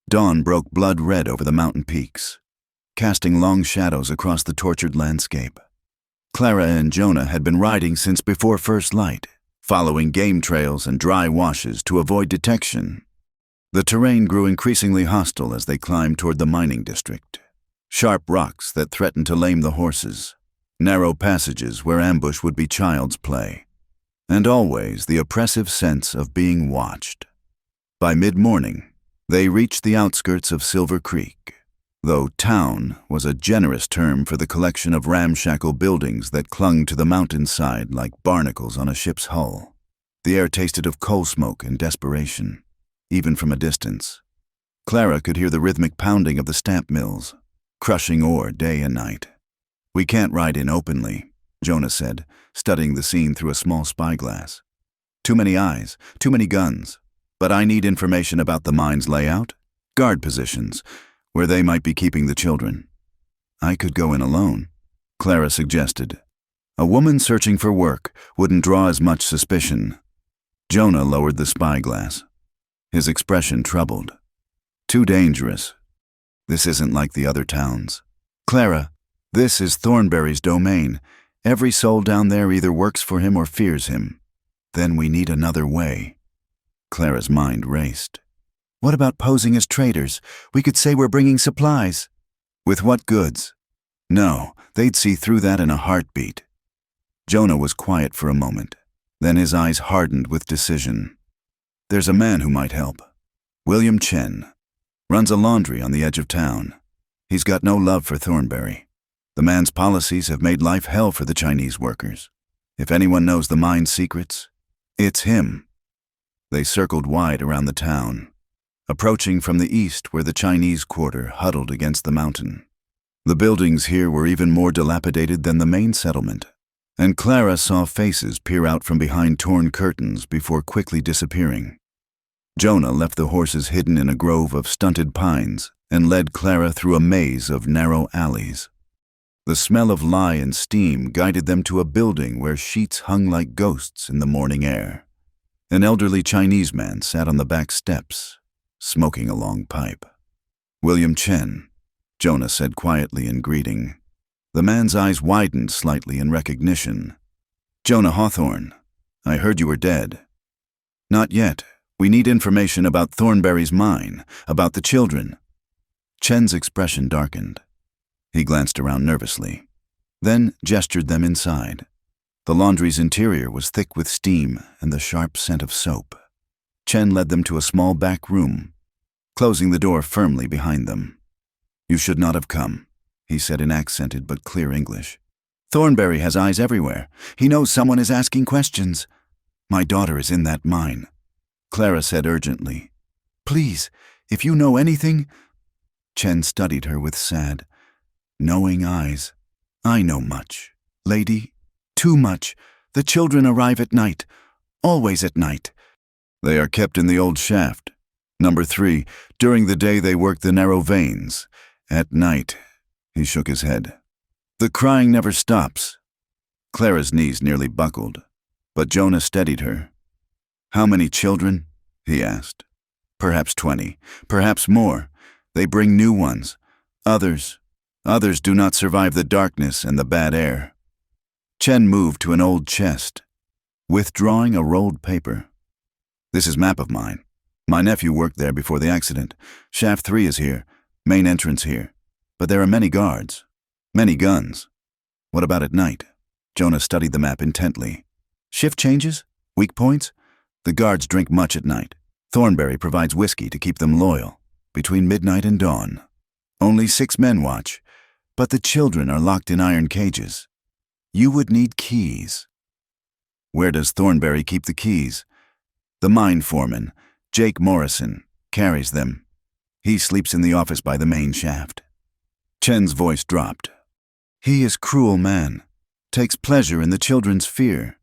Dawn broke blood red over the mountain peaks, casting long shadows across the tortured landscape. Clara and Jonah had been riding since before first light, following game trails and dry washes to avoid detection. The terrain grew increasingly hostile as they climbed toward the mining district. Sharp rocks that threatened to lame the horses, narrow passages where ambush would be child's play, and always the oppressive sense of being watched. By mid-morning, they reached the outskirts of Silver Creek, though town was a generous term for the collection of ramshackle buildings that clung to the mountainside like barnacles on a ship's hull. The air tasted of coal smoke and desperation, even from a distance. Clara could hear the rhythmic pounding of the stamp mills, crushing ore day and night. "We can't ride in openly," Jonah said, studying the scene through a small spyglass. "Too many eyes, too many guns. But I need information about the mine's layout, guard positions, where they might be keeping the children." "I could go in alone," Clara suggested. "A woman searching for work wouldn't draw as much suspicion." Jonah lowered the spyglass, his expression troubled. "Too dangerous. This isn't like the other towns. Clara, this is Thornberry's domain. Every soul down there either works for him or fears him. Then we need another way." Clara's mind raced. "What about posing as traders? We could say we're bringing supplies." "With what goods?" "No, they'd see through that in a heartbeat." Jonah was quiet for a moment. Then his eyes hardened with decision. "There's a man who might help. William Chen. Runs a laundry on the edge of town. He's got no love for Thornberry. The man's policies have made life hell for the Chinese workers. If anyone knows the mine's secrets, it's him." They circled wide around the town, approaching from the east where the Chinese quarter huddled against the mountain. The buildings here were even more dilapidated than the main settlement, and Clara saw faces peer out from behind torn curtains before quickly disappearing. Jonah left the horses hidden in a grove of stunted pines and led Clara through a maze of narrow alleys. The smell of lye and steam guided them to a building where sheets hung like ghosts in the morning air. An elderly Chinese man sat on the back steps, smoking a long pipe. "William Chen," Jonah said quietly in greeting. The man's eyes widened slightly in recognition. "Jonah Hawthorne, I heard you were dead." "Not yet. We need information about Thornberry's mine, about the children." Chen's expression darkened. He glanced around nervously, then gestured them inside. The laundry's interior was thick with steam and the sharp scent of soap. Chen led them to a small back room, closing the door firmly behind them. "You should not have come," he said in accented but clear English. "Thornberry has eyes everywhere. He knows someone is asking questions. My daughter is in that mine," Clara said urgently. "Please, if you know anything—" Chen studied her with sad, knowing eyes. "I know much, lady. Too much. The children arrive at night. Always at night. They are kept in the old shaft. Number 3, during the day they work the narrow veins. At night," he shook his head. "The crying never stops." Clara's knees nearly buckled, but Jonah steadied her. "How many children?" he asked. "Perhaps 20, perhaps more. They bring new ones. Others do not survive the darkness and the bad air." Chen moved to an old chest, withdrawing a rolled paper. "This is map of mine. My nephew worked there before the accident. Shaft 3 is here, main entrance here. But there are many guards, many guns." "What about at night?" Jonah studied the map intently. "Shift changes? Weak points? The guards drink much at night. Thornberry provides whiskey to keep them loyal, between midnight and dawn. Only 6 men watch, but the children are locked in iron cages. You would need keys." "Where does Thornberry keep the keys?" "The mine foreman, Jake Morrison, carries them. He sleeps in the office by the main shaft." Chen's voice dropped. "He is cruel man, takes pleasure in the children's fear."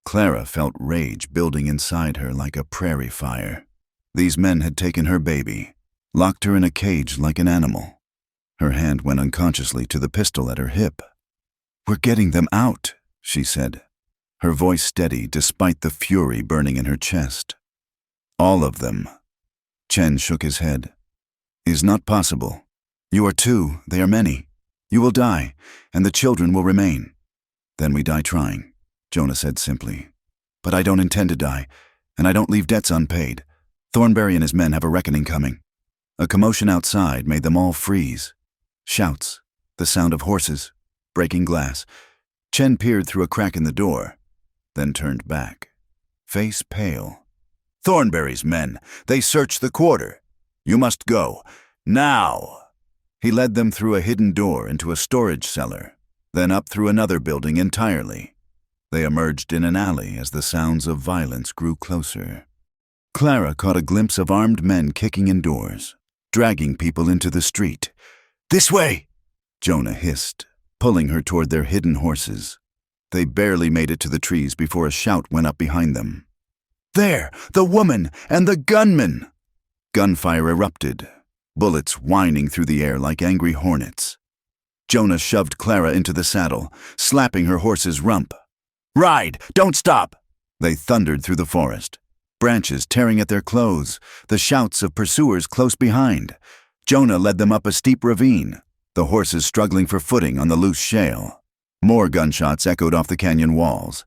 Clara felt rage building inside her like a prairie fire. These men had taken her baby, locked her in a cage like an animal. Her hand went unconsciously to the pistol at her hip. "We're getting them out," she said, her voice steady despite the fury burning in her chest. "All of them." Chen shook his head. "Is not possible. You are 2, they are many. You will die, and the children will remain." "Then we die trying," Jonah said simply. "But I don't intend to die, and I don't leave debts unpaid. Thornberry and his men have a reckoning coming." A commotion outside made them all freeze. Shouts, the sound of horses, breaking glass. Chen peered through a crack in the door, then turned back, face pale. "Thornberry's men! They searched the quarter! You must go, now!" He led them through a hidden door into a storage cellar, then up through another building entirely. They emerged in an alley as the sounds of violence grew closer. Clara caught a glimpse of armed men kicking in doors, dragging people into the street. "This way!" Jonah hissed, pulling her toward their hidden horses. They barely made it to the trees before a shout went up behind them. "There! The woman and the gunman!" Gunfire erupted, bullets whining through the air like angry hornets. Jonah shoved Clara into the saddle, slapping her horse's rump. "Ride! Don't stop!" They thundered through the forest, branches tearing at their clothes, the shouts of pursuers close behind. Jonah led them up a steep ravine, the horses struggling for footing on the loose shale. More gunshots echoed off the canyon walls,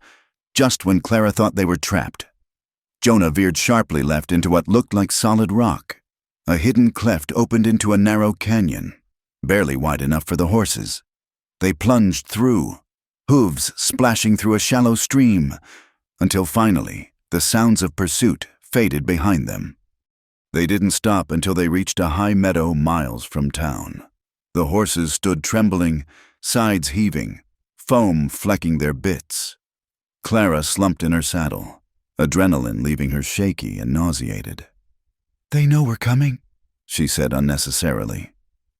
just when Clara thought they were trapped. Jonah veered sharply left into what looked like solid rock. A hidden cleft opened into a narrow canyon, barely wide enough for the horses. They plunged through, hooves splashing through a shallow stream, until finally the sounds of pursuit faded behind them. They didn't stop until they reached a high meadow miles from town. The horses stood trembling, sides heaving, foam flecking their bits. Clara slumped in her saddle, adrenaline leaving her shaky and nauseated. "They know we're coming," she said unnecessarily.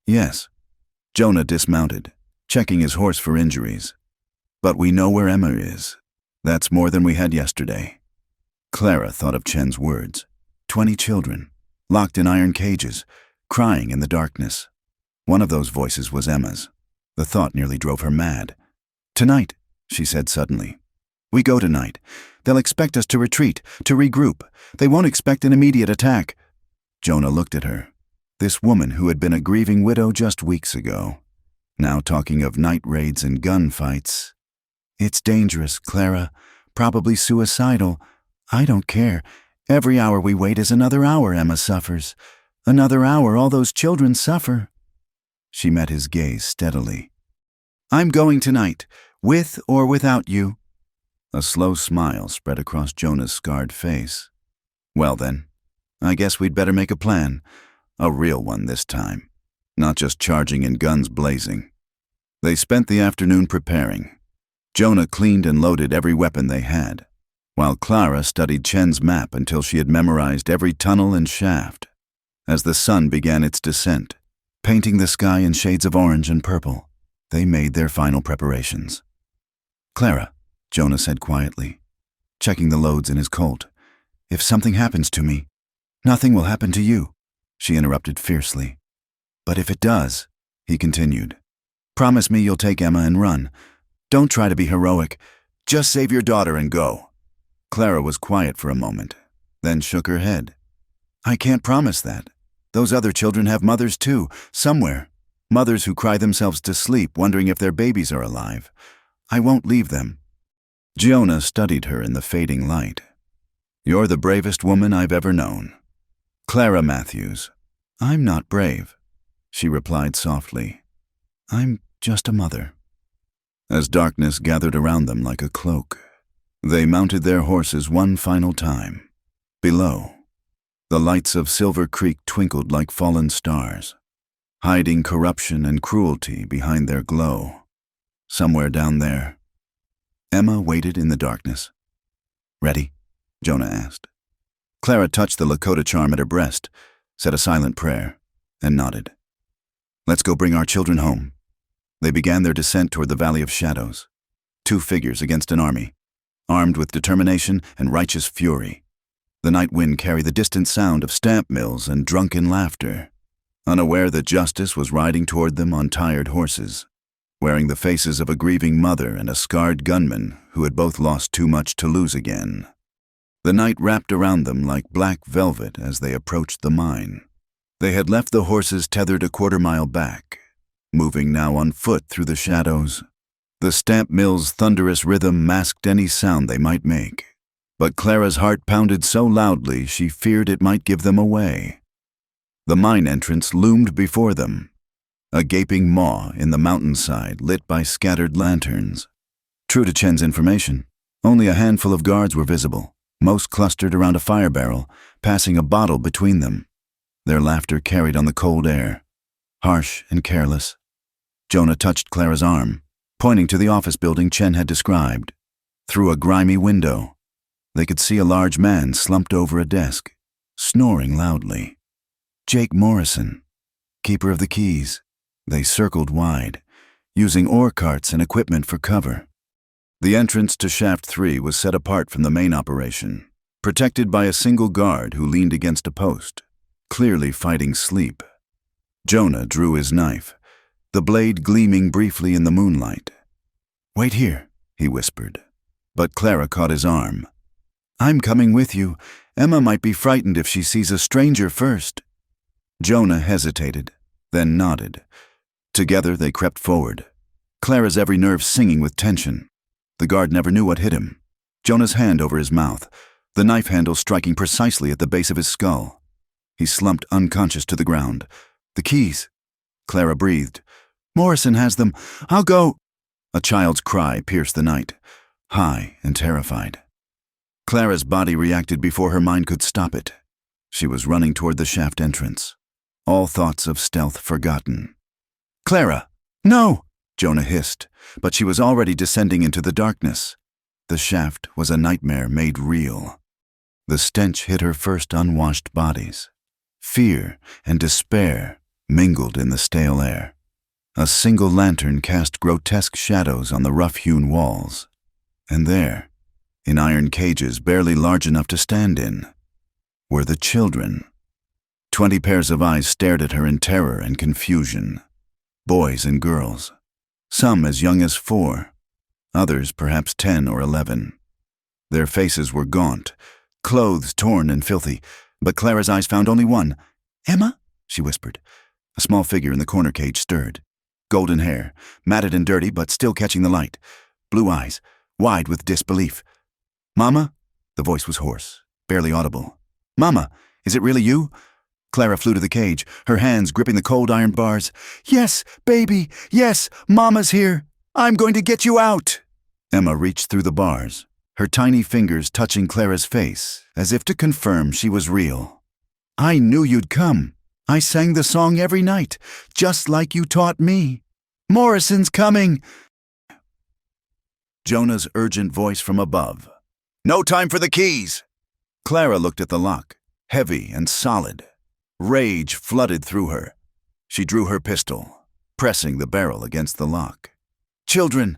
"Yes." Jonah dismounted, checking his horse for injuries. "But we know where Emma is. That's more than we had yesterday." Clara thought of Chen's words. 20 children, locked in iron cages, crying in the darkness. One of those voices was Emma's. The thought nearly drove her mad. "Tonight," she said suddenly. "We go tonight. They'll expect us to retreat, to regroup. They won't expect an immediate attack." Jonah looked at her. This woman who had been a grieving widow just weeks ago, now talking of night raids and gunfights. "It's dangerous, Clara. Probably suicidal. I don't care. Every hour we wait is another hour Emma suffers. Another hour all those children suffer." She met his gaze steadily. "I'm going tonight, with or without you." A slow smile spread across Jonah's scarred face. "Well then, I guess we'd better make a plan. A real one this time, not just charging in guns blazing." They spent the afternoon preparing. Jonah cleaned and loaded every weapon they had, while Clara studied Chen's map until she had memorized every tunnel and shaft. As the sun began its descent, painting the sky in shades of orange and purple, they made their final preparations. "Clara," Jonah said quietly, checking the loads in his Colt, "if something happens to me—" "Nothing will happen to you," she interrupted fiercely. "But if it does," he continued, "promise me you'll take Emma and run. Don't try to be heroic. Just save your daughter and go." Clara was quiet for a moment, then shook her head. "I can't promise that. Those other children have mothers too, somewhere. Mothers who cry themselves to sleep wondering if their babies are alive. I won't leave them." Jonah studied her in the fading light. "You're the bravest woman I've ever known." "Clara Matthews." "I'm not brave," she replied softly. "I'm just a mother." As darkness gathered around them like a cloak, they mounted their horses one final time. Below, the lights of Silver Creek twinkled like fallen stars, hiding corruption and cruelty behind their glow. Somewhere down there, Emma waited in the darkness. "Ready?" Jonah asked. Clara touched the Lakota charm at her breast, said a silent prayer, and nodded. "Let's go bring our children home." They began their descent toward the Valley of Shadows. 2 figures against an army, armed with determination and righteous fury. The night wind carried the distant sound of stamp mills and drunken laughter, unaware that justice was riding toward them on tired horses, wearing the faces of a grieving mother and a scarred gunman who had both lost too much to lose again. The night wrapped around them like black velvet as they approached the mine. They had left the horses tethered a quarter-mile back, moving now on foot through the shadows. The stamp mill's thunderous rhythm masked any sound they might make. But Clara's heart pounded so loudly she feared it might give them away. The mine entrance loomed before them, a gaping maw in the mountainside lit by scattered lanterns. True to Chen's information, only a handful of guards were visible, most clustered around a fire barrel, passing a bottle between them. Their laughter carried on the cold air, harsh and careless. Jonah touched Clara's arm, pointing to the office building Chen had described. Through a grimy window, they could see a large man slumped over a desk, snoring loudly. Jake Morrison, keeper of the keys. They circled wide, using ore carts and equipment for cover. The entrance to Shaft 3 was set apart from the main operation, protected by a single guard who leaned against a post, clearly fighting sleep. Jonah drew his knife, the blade gleaming briefly in the moonlight. "Wait here," he whispered, but Clara caught his arm. "I'm coming with you. Emma might be frightened if she sees a stranger first." Jonah hesitated, then nodded. Together they crept forward, Clara's every nerve singing with tension. The guard never knew what hit him. Jonah's hand over his mouth, the knife handle striking precisely at the base of his skull. He slumped unconscious to the ground. "The keys," Clara breathed. "Morrison has them. I'll go." A child's cry pierced the night, high and terrified. Clara's body reacted before her mind could stop it. She was running toward the shaft entrance, all thoughts of stealth forgotten. "Clara, no!" Jonah hissed, but she was already descending into the darkness. The shaft was a nightmare made real. The stench hit her first unwashed bodies. Fear and despair mingled in the stale air. A single lantern cast grotesque shadows on the rough-hewn walls. And there, in iron cages barely large enough to stand in, were the children. 20 pairs of eyes stared at her in terror and confusion. Boys and girls. Some as young as 4, others perhaps 10 or 11. Their faces were gaunt, clothes torn and filthy, but Clara's eyes found only one. "Emma?" she whispered. A small figure in the corner cage stirred. Golden hair, matted and dirty but still catching the light. Blue eyes, wide with disbelief. "Mama?" The voice was hoarse, barely audible. "Mama, is it really you?" Clara flew to the cage, her hands gripping the cold iron bars. "Yes, baby, yes, Mama's here. I'm going to get you out." Emma reached through the bars, her tiny fingers touching Clara's face, as if to confirm she was real. "I knew you'd come. I sang the song every night, just like you taught me. Morrison's coming." Jonah's urgent voice from above. "No time for the keys." Clara looked at the lock, heavy and solid. Rage flooded through her. She drew her pistol, pressing the barrel against the lock. "Children,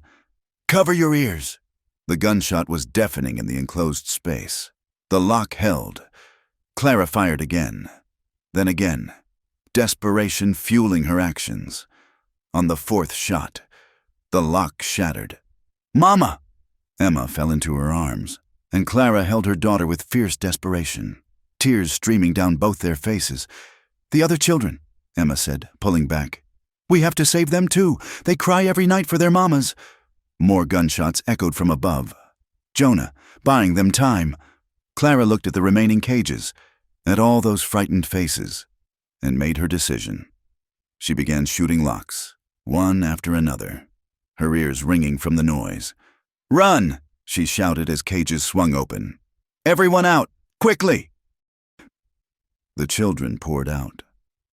cover your ears." The gunshot was deafening in the enclosed space. The lock held. Clara fired again, then again, desperation fueling her actions. On the 4th shot, the lock shattered. "Mama!" Emma fell into her arms, and Clara held her daughter with fierce desperation, tears streaming down both their faces. "The other children," Emma said, pulling back. "We have to save them too. They cry every night for their mamas." More gunshots echoed from above. Jonah, buying them time. Clara looked at the remaining cages, at all those frightened faces, and made her decision. She began shooting locks, one after another, her ears ringing from the noise. "Run!" she shouted as cages swung open. "Everyone out! Quickly!" The children poured out,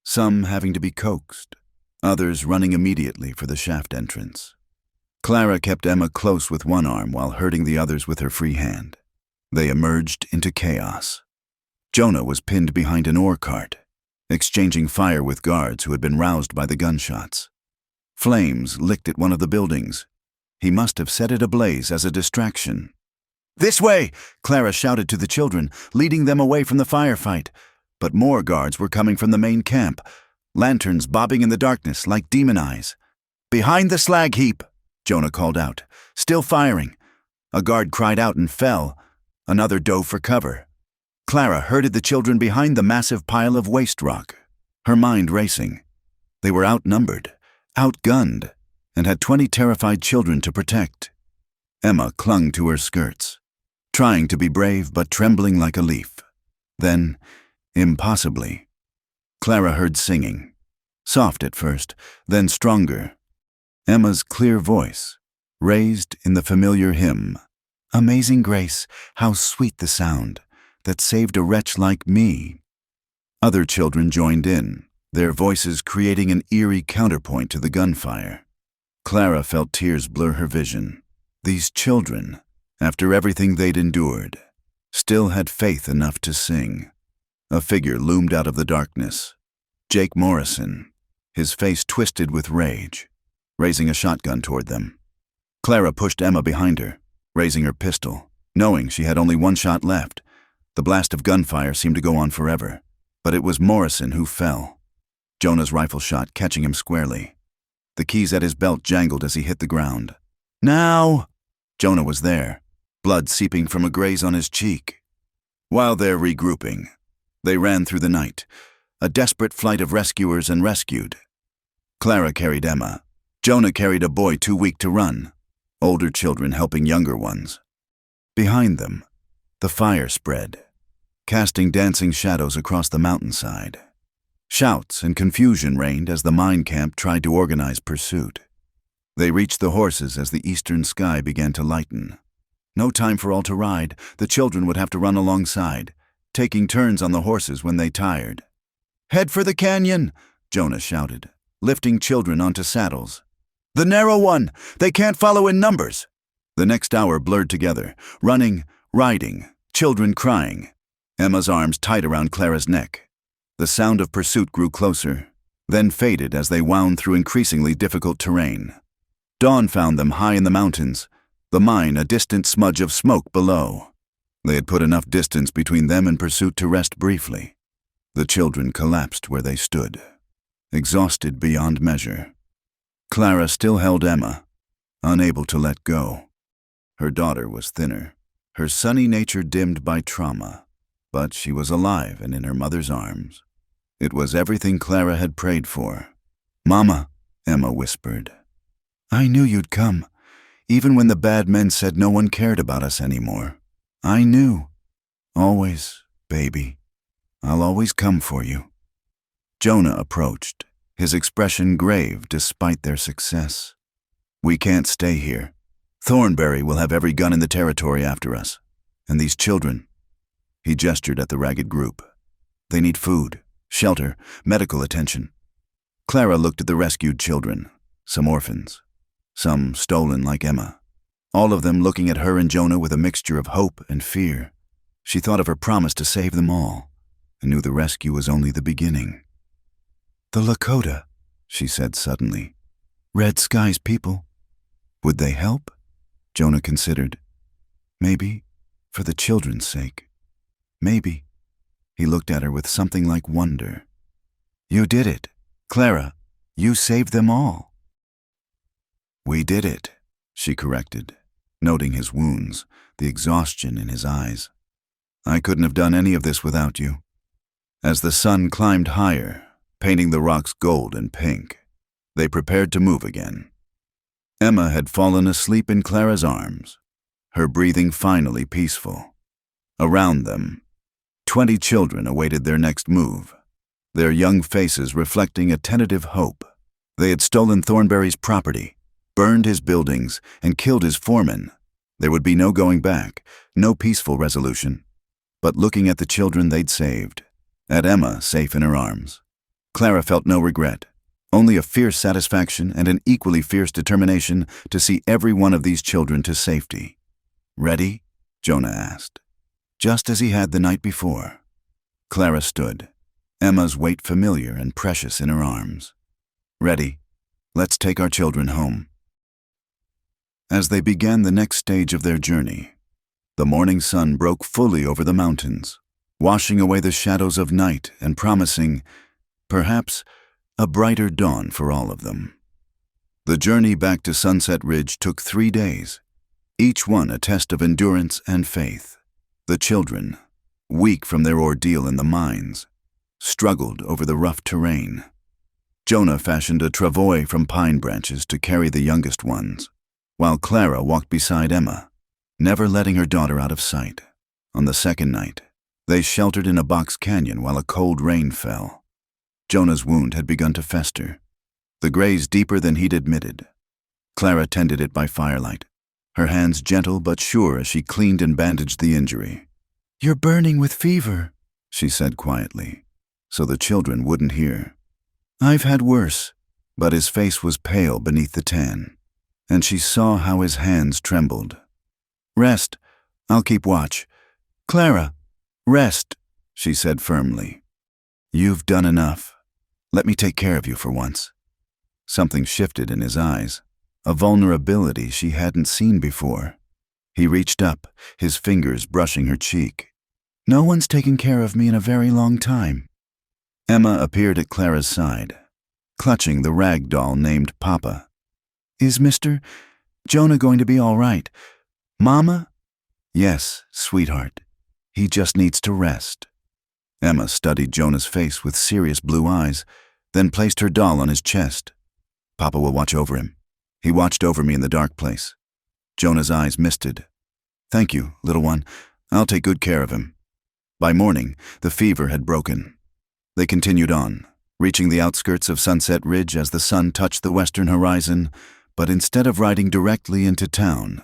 some having to be coaxed, others running immediately for the shaft entrance. Clara kept Emma close with one arm while hurting the others with her free hand. They emerged into chaos. Jonah was pinned behind an ore cart, exchanging fire with guards who had been roused by the gunshots. Flames licked at one of the buildings. He must have set it ablaze as a distraction. "This way!" Clara shouted to the children, leading them away from the firefight. But more guards were coming from the main camp, lanterns bobbing in the darkness like demon eyes. "Behind the slag heap!" Jonah called out, still firing. A guard cried out and fell. Another dove for cover. Clara herded the children behind the massive pile of waste rock, her mind racing. They were outnumbered, outgunned, and had 20 terrified children to protect. Emma clung to her skirts. trying to be brave but trembling like a leaf. Then, impossibly, Clara heard singing, soft at first, then stronger. Emma's clear voice, raised in the familiar hymn, "Amazing grace, how sweet the sound that saved a wretch like me." Other children joined in, their voices creating an eerie counterpoint to the gunfire. Clara felt tears blur her vision. These children, after everything they'd endured, still had faith enough to sing. A figure loomed out of the darkness. Jake Morrison, his face twisted with rage, raising a shotgun toward them. Clara pushed Emma behind her, raising her pistol, knowing she had only one shot left. The blast of gunfire seemed to go on forever, but it was Morrison who fell, Jonah's rifle shot catching him squarely. The keys at his belt jangled as he hit the ground. "Now!" Jonah was there, blood seeping from a graze on his cheek. While they're regrouping, they ran through the night, a desperate flight of rescuers and rescued. Clara carried Emma. Jonah carried a boy too weak to run, older children helping younger ones. Behind them, the fire spread, casting dancing shadows across the mountainside. Shouts and confusion reigned as the mine camp tried to organize pursuit. They reached the horses as the eastern sky began to lighten. No time for all to ride, the children would have to run alongside, taking turns on the horses when they tired. "Head for the canyon," Jonah shouted, lifting children onto saddles. "The narrow one! They can't follow in numbers!" The next hour blurred together, running, riding, children crying, Emma's arms tight around Clara's neck. The sound of pursuit grew closer, then faded as they wound through increasingly difficult terrain. Dawn found them high in the mountains, the mine a distant smudge of smoke below. They had put enough distance between them and pursuit to rest briefly. The children collapsed where they stood, exhausted beyond measure. Clara still held Emma, unable to let go. Her daughter was thinner, her sunny nature dimmed by trauma, but she was alive and in her mother's arms. It was everything Clara had prayed for. "Mama," Emma whispered, "I knew you'd come, even when the bad men said no one cared about us anymore. I knew. Always, baby. I'll always come for you." Jonah approached, his expression grave despite their success. "We can't stay here. Thornberry will have every gun in the territory after us. And these children," he gestured at the ragged group, "they need food, shelter, medical attention." Clara looked at the rescued children, some orphans, some stolen like Emma, all of them looking at her and Jonah with a mixture of hope and fear. She thought of her promise to save them all, and knew the rescue was only the beginning. "The Lakota," she said suddenly. "Red Sky's people. Would they help?" Jonah considered. "Maybe, for the children's sake. Maybe." He looked at her with something like wonder. "You did it, Clara. You saved them all." "We did it," she corrected, noting his wounds, the exhaustion in his eyes. "I couldn't have done any of this without you." As the sun climbed higher, painting the rocks gold and pink, they prepared to move again. Emma had fallen asleep in Clara's arms, her breathing finally peaceful. Around them, 20 children awaited their next move, their young faces reflecting a tentative hope. They had stolen Thornberry's property, burned his buildings, and killed his foreman. There would be no going back, no peaceful resolution. But looking at the children they'd saved, at Emma safe in her arms, Clara felt no regret, only a fierce satisfaction and an equally fierce determination to see every one of these children to safety. "Ready?" Jonah asked, just as he had the night before. Clara stood, Emma's weight familiar and precious in her arms. "Ready? Let's take our children home." As they began the next stage of their journey, the morning sun broke fully over the mountains, washing away the shadows of night and promising, perhaps, a brighter dawn for all of them. The journey back to Sunset Ridge took 3 days, each one a test of endurance and faith. The children, weak from their ordeal in the mines, struggled over the rough terrain. Jonah fashioned a travois from pine branches to carry the youngest ones, while Clara walked beside Emma, never letting her daughter out of sight. On the second night, they sheltered in a box canyon while a cold rain fell. Jonah's wound had begun to fester, the graze deeper than he'd admitted. Clara tended it by firelight, her hands gentle but sure as she cleaned and bandaged the injury. "You're burning with fever," she said quietly, so the children wouldn't hear. "I've had worse," but his face was pale beneath the tan, and she saw how his hands trembled. "Rest. I'll keep watch. Clara, rest," she said firmly. "You've done enough. Let me take care of you for once." Something shifted in his eyes, a vulnerability she hadn't seen before. He reached up, his fingers brushing her cheek. "No one's taken care of me in a very long time." Emma appeared at Clara's side, clutching the rag doll named Papa. "Is Mr. Jonah going to be all right? Mama?" "Yes, sweetheart. He just needs to rest." Emma studied Jonah's face with serious blue eyes, then placed her doll on his chest. "Papa will watch over him. He watched over me in the dark place." Jonah's eyes misted. "Thank you, little one. I'll take good care of him." By morning, the fever had broken. They continued on, reaching the outskirts of Sunset Ridge as the sun touched the western horizon, but instead of riding directly into town,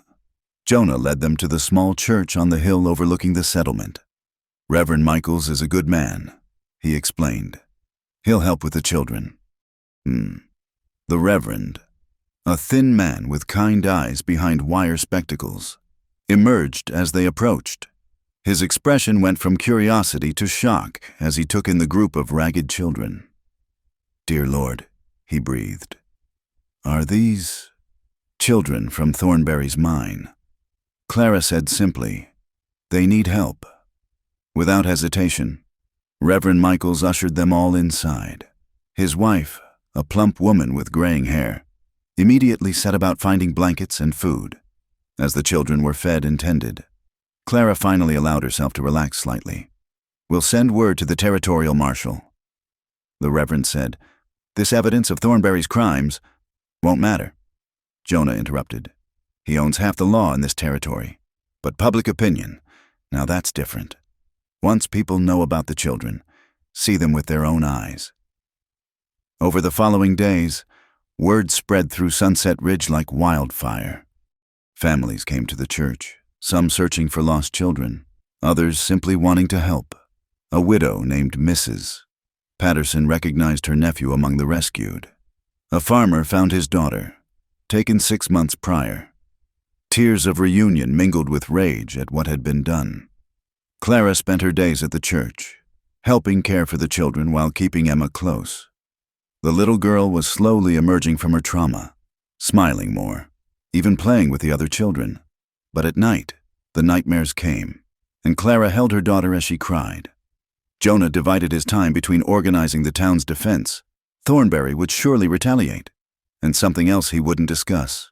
Jonah led them to the small church on the hill overlooking the settlement. "Reverend Michaels is a good man," he explained. "He'll help with the children." The Reverend, a thin man with kind eyes behind wire spectacles, emerged as they approached. His expression went from curiosity to shock as he took in the group of ragged children. "Dear Lord," he breathed. "Are these children from Thornberry's mine?" Clara said simply, "They need help." Without hesitation, Reverend Michaels ushered them all inside. His wife, a plump woman with graying hair, immediately set about finding blankets and food. As the children were fed and tended, Clara finally allowed herself to relax slightly. "We'll send word to the territorial marshal." The Reverend said, "This evidence of Thornberry's crimes won't matter." Jonah interrupted. "He owns half the law in this territory. But public opinion, now that's different. Once people know about the children, see them with their own eyes." Over the following days, word spread through Sunset Ridge like wildfire. Families came to the church, some searching for lost children, others simply wanting to help. A widow named Mrs. Patterson recognized her nephew among the rescued. A farmer found his daughter, taken 6 months prior. Tears of reunion mingled with rage at what had been done. Clara spent her days at the church, helping care for the children while keeping Emma close. The little girl was slowly emerging from her trauma, smiling more, even playing with the other children. But at night, the nightmares came, and Clara held her daughter as she cried. Jonah divided his time between organizing the town's defense. Thornberry would surely retaliate, and something else he wouldn't discuss.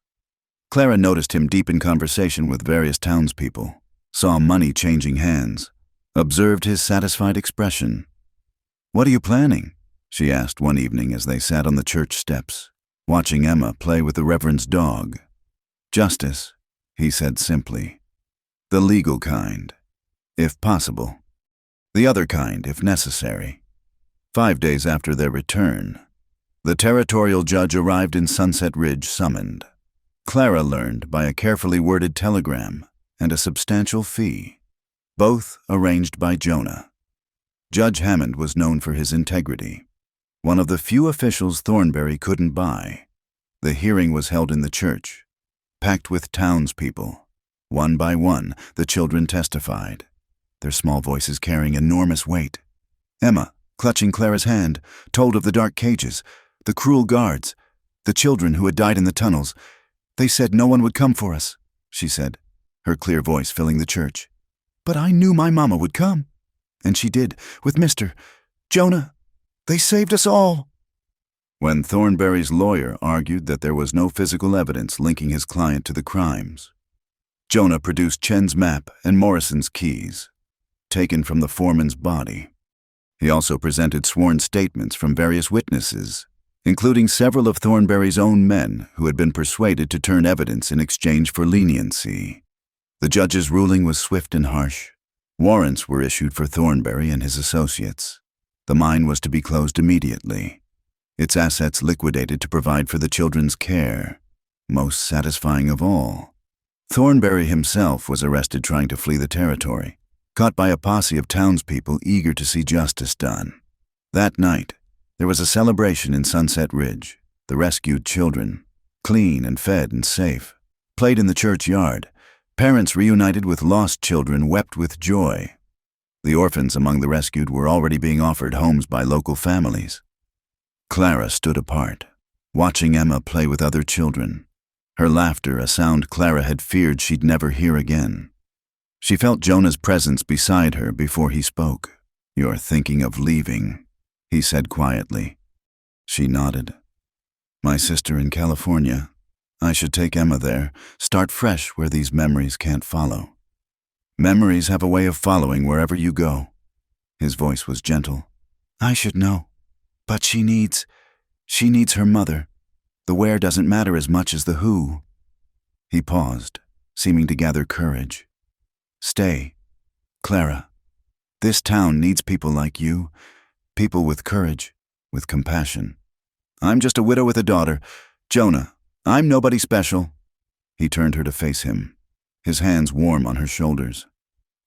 Clara noticed him deep in conversation with various townspeople, saw money changing hands, observed his satisfied expression. "What are you planning?" she asked one evening as they sat on the church steps, watching Emma play with the Reverend's dog. "Justice," he said simply. "The legal kind, if possible. The other kind, if necessary." 5 days after their return, the territorial judge arrived in Sunset Ridge summoned. Clara learned by a carefully worded telegram and a substantial fee, both arranged by Jonah. Judge Hammond was known for his integrity, one of the few officials Thornberry couldn't buy. The hearing was held in the church, packed with townspeople. One by one, the children testified, their small voices carrying enormous weight. Emma, clutching Clara's hand, told of the dark cages, the cruel guards, the children who had died in the tunnels. "They said no one would come for us," she said, her clear voice filling the church. "But I knew my mama would come. And she did, with Mr. Jonah. They saved us all." When Thornberry's lawyer argued that there was no physical evidence linking his client to the crimes, Jonah produced Chen's map and Morrison's keys, taken from the foreman's body. He also presented sworn statements from various witnesses, including several of Thornberry's own men who had been persuaded to turn evidence in exchange for leniency. The judge's ruling was swift and harsh. Warrants were issued for Thornberry and his associates. The mine was to be closed immediately, its assets liquidated to provide for the children's care. Most satisfying of all, Thornberry himself was arrested trying to flee the territory, caught by a posse of townspeople eager to see justice done. That night, there was a celebration in Sunset Ridge. The rescued children, clean and fed and safe, played in the churchyard. Parents reunited with lost children wept with joy. The orphans among the rescued were already being offered homes by local families. Clara stood apart, watching Emma play with other children. Her laughter, a sound Clara had feared she'd never hear again. She felt Jonah's presence beside her before he spoke. "You're thinking of leaving," he said quietly. She nodded. "My sister in California. I should take Emma there, start fresh where these memories can't follow." "Memories have a way of following wherever you go." His voice was gentle. "I should know. But she needs her mother. The where doesn't matter as much as the who." He paused, seeming to gather courage. "Stay, Clara. This town needs people like you, people with courage, with compassion. I'm just a widow with a daughter. Jonah, I'm nobody special." He turned her to face him, his hands warm on her shoulders.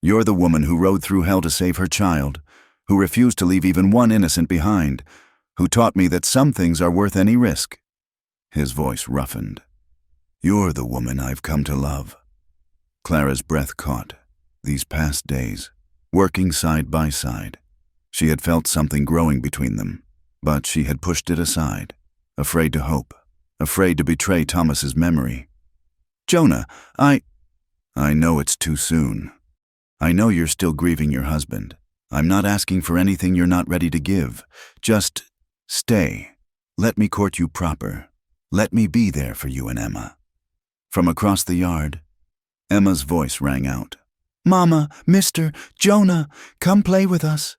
"You're the woman who rode through hell to save her child, who refused to leave even one innocent behind, who taught me that some things are worth any risk." His voice roughened. "You're the woman I've come to love." Clara's breath caught. These past days, working side by side, she had felt something growing between them, but she had pushed it aside, afraid to hope, afraid to betray Thomas's memory. "Jonah, I know it's too soon. I know you're still grieving your husband. I'm not asking for anything you're not ready to give. Just stay. Let me court you proper. Let me be there for you and Emma." From across the yard, Emma's voice rang out. "Mama, Mister, Jonah, come play with us."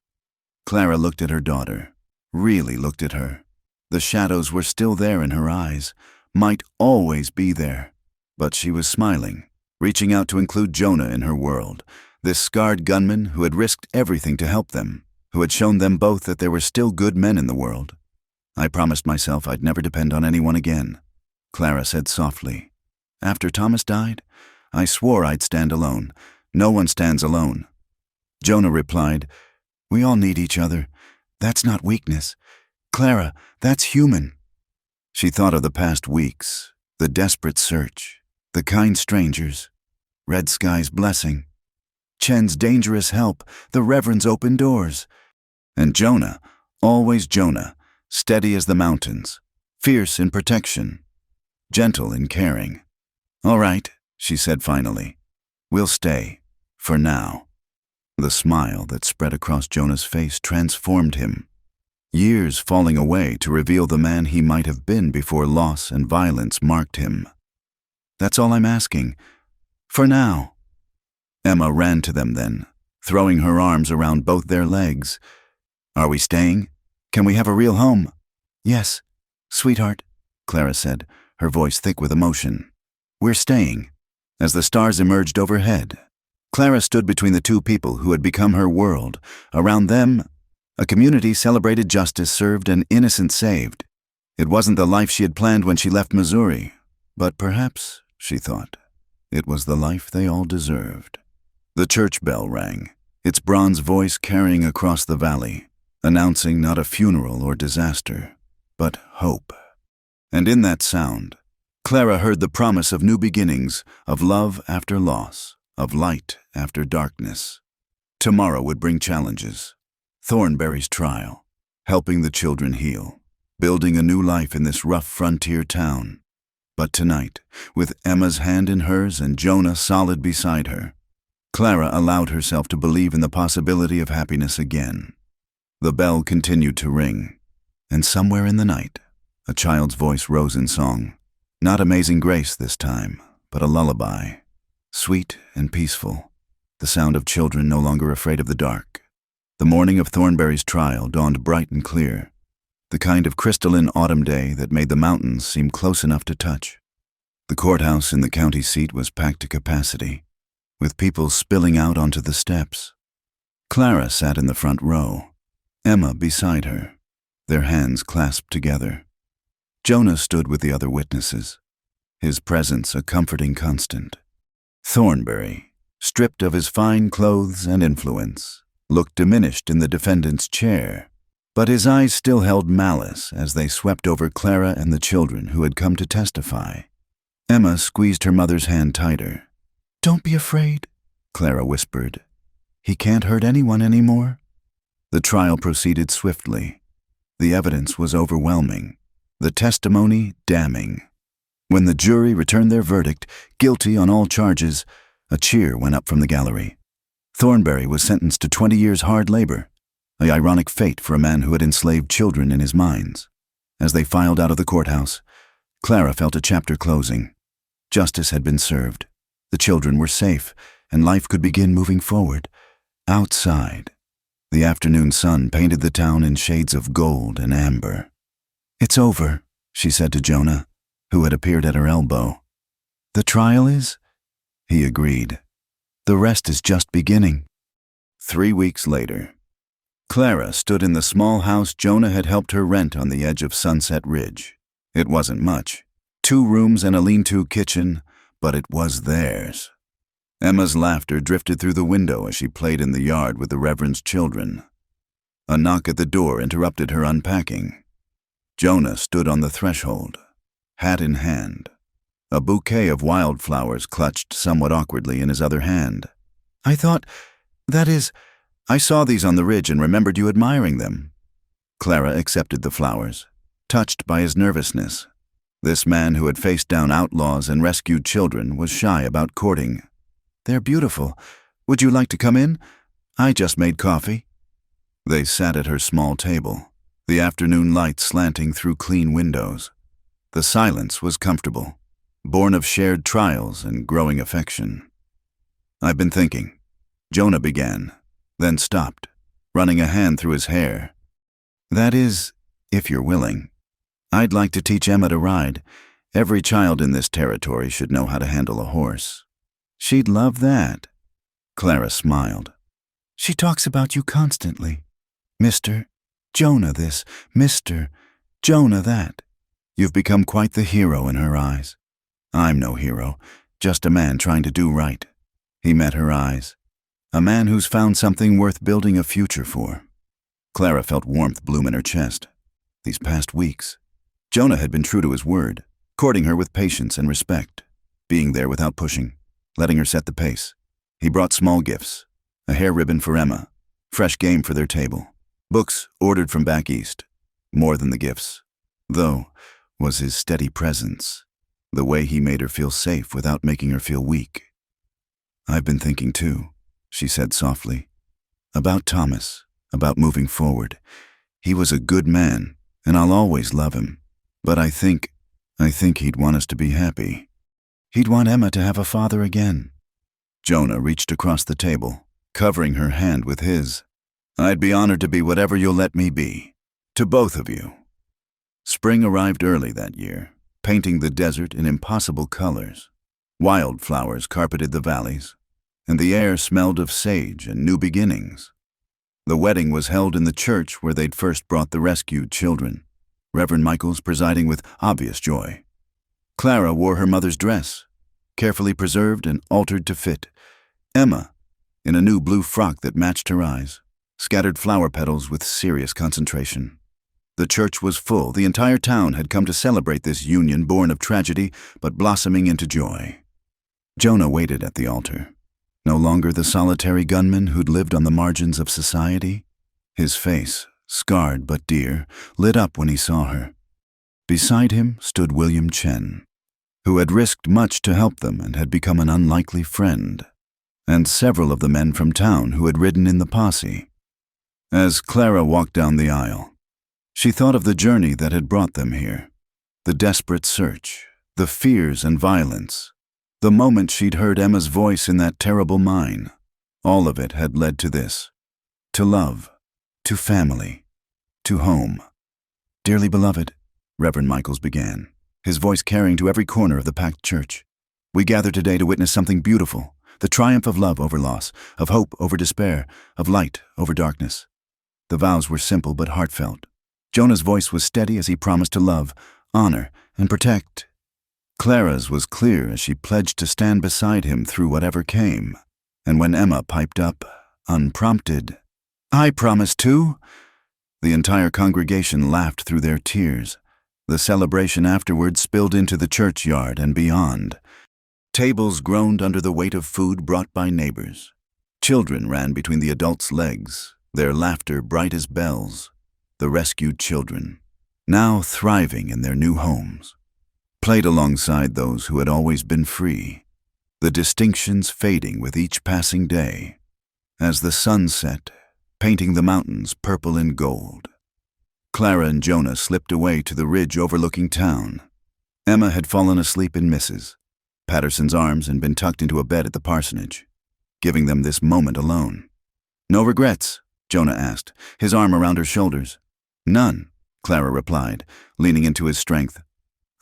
Clara looked at her daughter, really looked at her. The shadows were still there in her eyes, might always be there. But she was smiling, reaching out to include Jonah in her world, this scarred gunman who had risked everything to help them, who had shown them both that there were still good men in the world. "I promised myself I'd never depend on anyone again," Clara said softly. "After Thomas died, I swore I'd stand alone. No one stands alone." Jonah replied, "We all need each other. That's not weakness. Clara, that's human." She thought of the past weeks, the desperate search, the kind strangers, Red Sky's blessing, Chen's dangerous help, the Reverend's open doors. And Jonah, always Jonah, steady as the mountains, fierce in protection, gentle in caring. "All right," she said finally. "We'll stay, for now." The smile that spread across Jonah's face transformed him. Years falling away to reveal the man he might have been before loss and violence marked him. "That's all I'm asking. For now." Emma ran to them then, throwing her arms around both their legs. "Are we staying? Can we have a real home?" "Yes, sweetheart," Clara said, her voice thick with emotion. "We're staying." As the stars emerged overhead, Clara stood between the two people who had become her world. Around them, a community celebrated justice served and innocence saved. It wasn't the life she had planned when she left Missouri, but perhaps, she thought, it was the life they all deserved. The church bell rang, its bronze voice carrying across the valley, announcing not a funeral or disaster, but hope. And in that sound, Clara heard the promise of new beginnings, of love after loss, of light after darkness. Tomorrow would bring challenges. Thornberry's trial, helping the children heal, building a new life in this rough frontier town. But tonight, with Emma's hand in hers and Jonah solid beside her, Clara allowed herself to believe in the possibility of happiness again. The bell continued to ring, and somewhere in the night, a child's voice rose in song. Not Amazing Grace this time, but a lullaby, sweet and peaceful, the sound of children no longer afraid of the dark. The morning of Thornberry's trial dawned bright and clear, the kind of crystalline autumn day that made the mountains seem close enough to touch. The courthouse in the county seat was packed to capacity. with people spilling out onto the steps. Clara sat in the front row, Emma beside her, their hands clasped together. Jonah stood with the other witnesses, his presence a comforting constant. Thornbury, stripped of his fine clothes and influence, looked diminished in the defendant's chair, but his eyes still held malice as they swept over Clara and the children who had come to testify. Emma squeezed her mother's hand tighter. "Don't be afraid," Clara whispered. "He can't hurt anyone anymore." The trial proceeded swiftly. The evidence was overwhelming, the testimony damning. When the jury returned their verdict, guilty on all charges, a cheer went up from the gallery. Thornbury was sentenced to 20 years hard labor, an ironic fate for a man who had enslaved children in his mines. As they filed out of the courthouse, Clara felt a chapter closing. Justice had been served. The children were safe, and life could begin moving forward. Outside, the afternoon sun painted the town in shades of gold and amber. "It's over," she said to Jonah, who had appeared at her elbow. "The trial is?" He agreed. "The rest is just beginning." 3 weeks later, Clara stood in the small house Jonah had helped her rent on the edge of Sunset Ridge. It wasn't much, 2 rooms and a lean-to kitchen, but it was theirs. Emma's laughter drifted through the window as she played in the yard with the Reverend's children. A knock at the door interrupted her unpacking. Jonah stood on the threshold, hat in hand, a bouquet of wildflowers clutched somewhat awkwardly in his other hand. I saw these on the ridge and remembered you admiring them." Clara accepted the flowers, touched by his nervousness. This man who had faced down outlaws and rescued children was shy about courting. "They're beautiful. Would you like to come in? I just made coffee." They sat at her small table, the afternoon light slanting through clean windows. The silence was comfortable, born of shared trials and growing affection. "I've been thinking," Jonah began, then stopped, running a hand through his hair. "That is, if you're willing. I'd like to teach Emma to ride. Every child in this territory should know how to handle a horse." "She'd love that." Clara smiled. "She talks about you constantly. Mr. Jonah this, Mr. Jonah that. You've become quite the hero in her eyes." "I'm no hero, just a man trying to do right." He met her eyes. A man who's found something worth building a future for. Clara felt warmth bloom in her chest. These past weeks, Jonah had been true to his word, courting her with patience and respect, being there without pushing, letting her set the pace. He brought small gifts, a hair ribbon for Emma, fresh game for their table, books ordered from back east. More than the gifts, though, was his steady presence, the way he made her feel safe without making her feel weak. "I've been thinking too," she said softly, "about Thomas, about moving forward. He was a good man, and I'll always love him. But I think he'd want us to be happy. He'd want Emma to have a father again." Jonah reached across the table, covering her hand with his. "I'd be honored to be whatever you'll let me be, to both of you." Spring arrived early that year, painting the desert in impossible colors. Wildflowers carpeted the valleys, and the air smelled of sage and new beginnings. The wedding was held in the church where they'd first brought the rescued children, Reverend Michaels presiding with obvious joy. Clara wore her mother's dress, carefully preserved and altered to fit. Emma, in a new blue frock that matched her eyes, scattered flower petals with serious concentration. The church was full. The entire town had come to celebrate this union born of tragedy but blossoming into joy. Jonah waited at the altar, no longer the solitary gunman who'd lived on the margins of society. His face, scarred but dear, lit up when he saw her. Beside him stood William Chen, who had risked much to help them and had become an unlikely friend, and several of the men from town who had ridden in the posse. As Clara walked down the aisle, she thought of the journey that had brought them here, the desperate search, the fears and violence, the moment she'd heard Emma's voice in that terrible mine. All of it had led to this, to love, to family, to home. "Dearly beloved," Reverend Michaels began, his voice carrying to every corner of the packed church, "we gather today to witness something beautiful, the triumph of love over loss, of hope over despair, of light over darkness. The vows were simple but heartfelt. Jonah's voice was steady as he promised to love, honor, and protect. Clara's was clear as she pledged to stand beside him through whatever came. And when Emma piped up, unprompted, "I promise too," the entire congregation laughed through their tears. The celebration afterward spilled into the churchyard and beyond. Tables groaned under the weight of food brought by neighbors. Children ran between the adults' legs, their laughter bright as bells. The rescued children, now thriving in their new homes, played alongside those who had always been free, the distinctions fading with each passing day. As the sun set, painting the mountains purple and gold, Clara and Jonah slipped away to the ridge overlooking town. Emma had fallen asleep in Mrs. Patterson's arms and been tucked into a bed at the parsonage, giving them this moment alone. "No regrets?" Jonah asked, his arm around her shoulders. "None," Clara replied, leaning into his strength.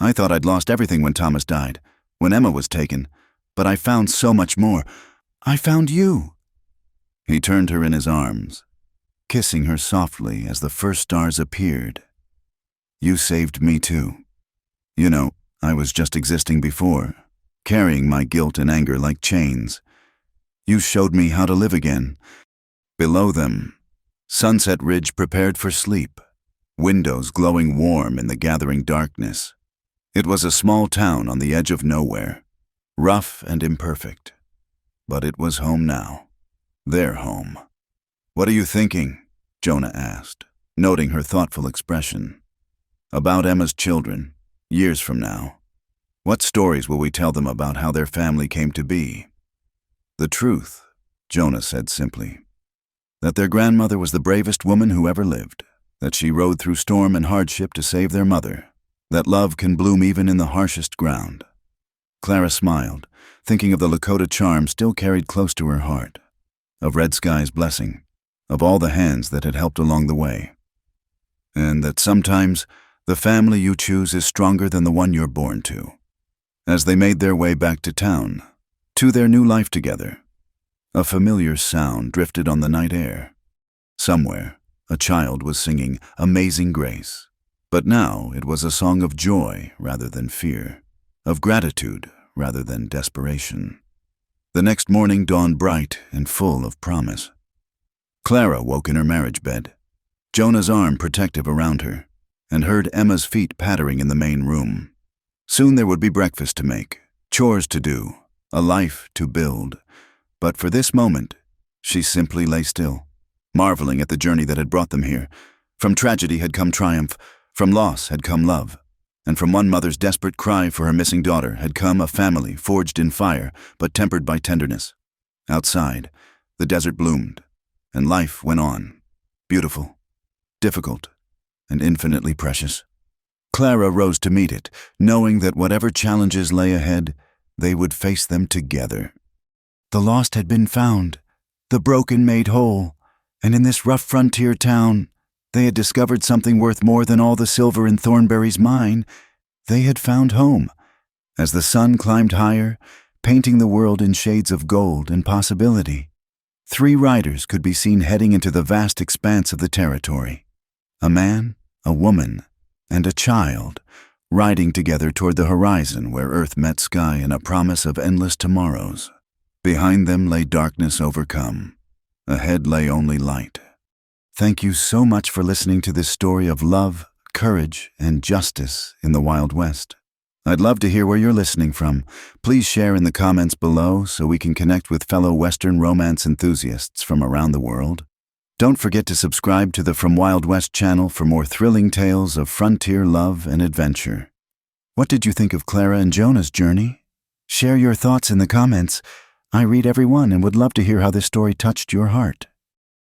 "I thought I'd lost everything when Thomas died, when Emma was taken, but I found so much more. I found you." He turned her in his arms, kissing her softly as the first stars appeared. "You saved me too. You know, I was just existing before, carrying my guilt and anger like chains. You showed me how to live again." Below them, Sunset Ridge prepared for sleep, windows glowing warm in the gathering darkness. It was a small town on the edge of nowhere, rough and imperfect, but it was home now, their home. "What are you thinking?" Jonah asked, noting her thoughtful expression. "About Emma's children, years from now. What stories will we tell them about how their family came to be?" "The truth," Jonah said simply. "That their grandmother was the bravest woman who ever lived, that she rode through storm and hardship to save their mother, that love can bloom even in the harshest ground." Clara smiled, thinking of the Lakota charm still carried close to her heart, of Red Sky's blessing, of all the hands that had helped along the way. And that sometimes the family you choose is stronger than the one you're born to. As they made their way back to town, to their new life together, a familiar sound drifted on the night air. Somewhere, a child was singing Amazing Grace, but now it was a song of joy rather than fear, of gratitude rather than desperation. The next morning dawned bright and full of promise. Clara woke in her marriage bed, Jonah's arm protective around her, and heard Emma's feet pattering in the main room. Soon there would be breakfast to make, chores to do, a life to build. But for this moment, she simply lay still, marveling at the journey that had brought them here. From tragedy had come triumph, from loss had come love, and from one mother's desperate cry for her missing daughter had come a family forged in fire but tempered by tenderness. Outside, the desert bloomed, and life went on, beautiful, difficult, and infinitely precious. Clara rose to meet it, knowing that whatever challenges lay ahead, they would face them together. The lost had been found, the broken made whole, and in this rough frontier town, they had discovered something worth more than all the silver in Thornberry's mine. They had found home. As the sun climbed higher, painting the world in shades of gold and possibility, 3 riders could be seen heading into the vast expanse of the territory. A man, a woman, and a child, riding together toward the horizon where earth met sky in a promise of endless tomorrows. Behind them lay darkness overcome. Ahead lay only light. Thank you so much for listening to this story of love, courage, and justice in the Wild West. I'd love to hear where you're listening from. Please share in the comments below so we can connect with fellow Western romance enthusiasts from around the world. Don't forget to subscribe to the From Wild West channel for more thrilling tales of frontier love and adventure. What did you think of Clara and Jonah's journey? Share your thoughts in the comments. I read every one and would love to hear how this story touched your heart.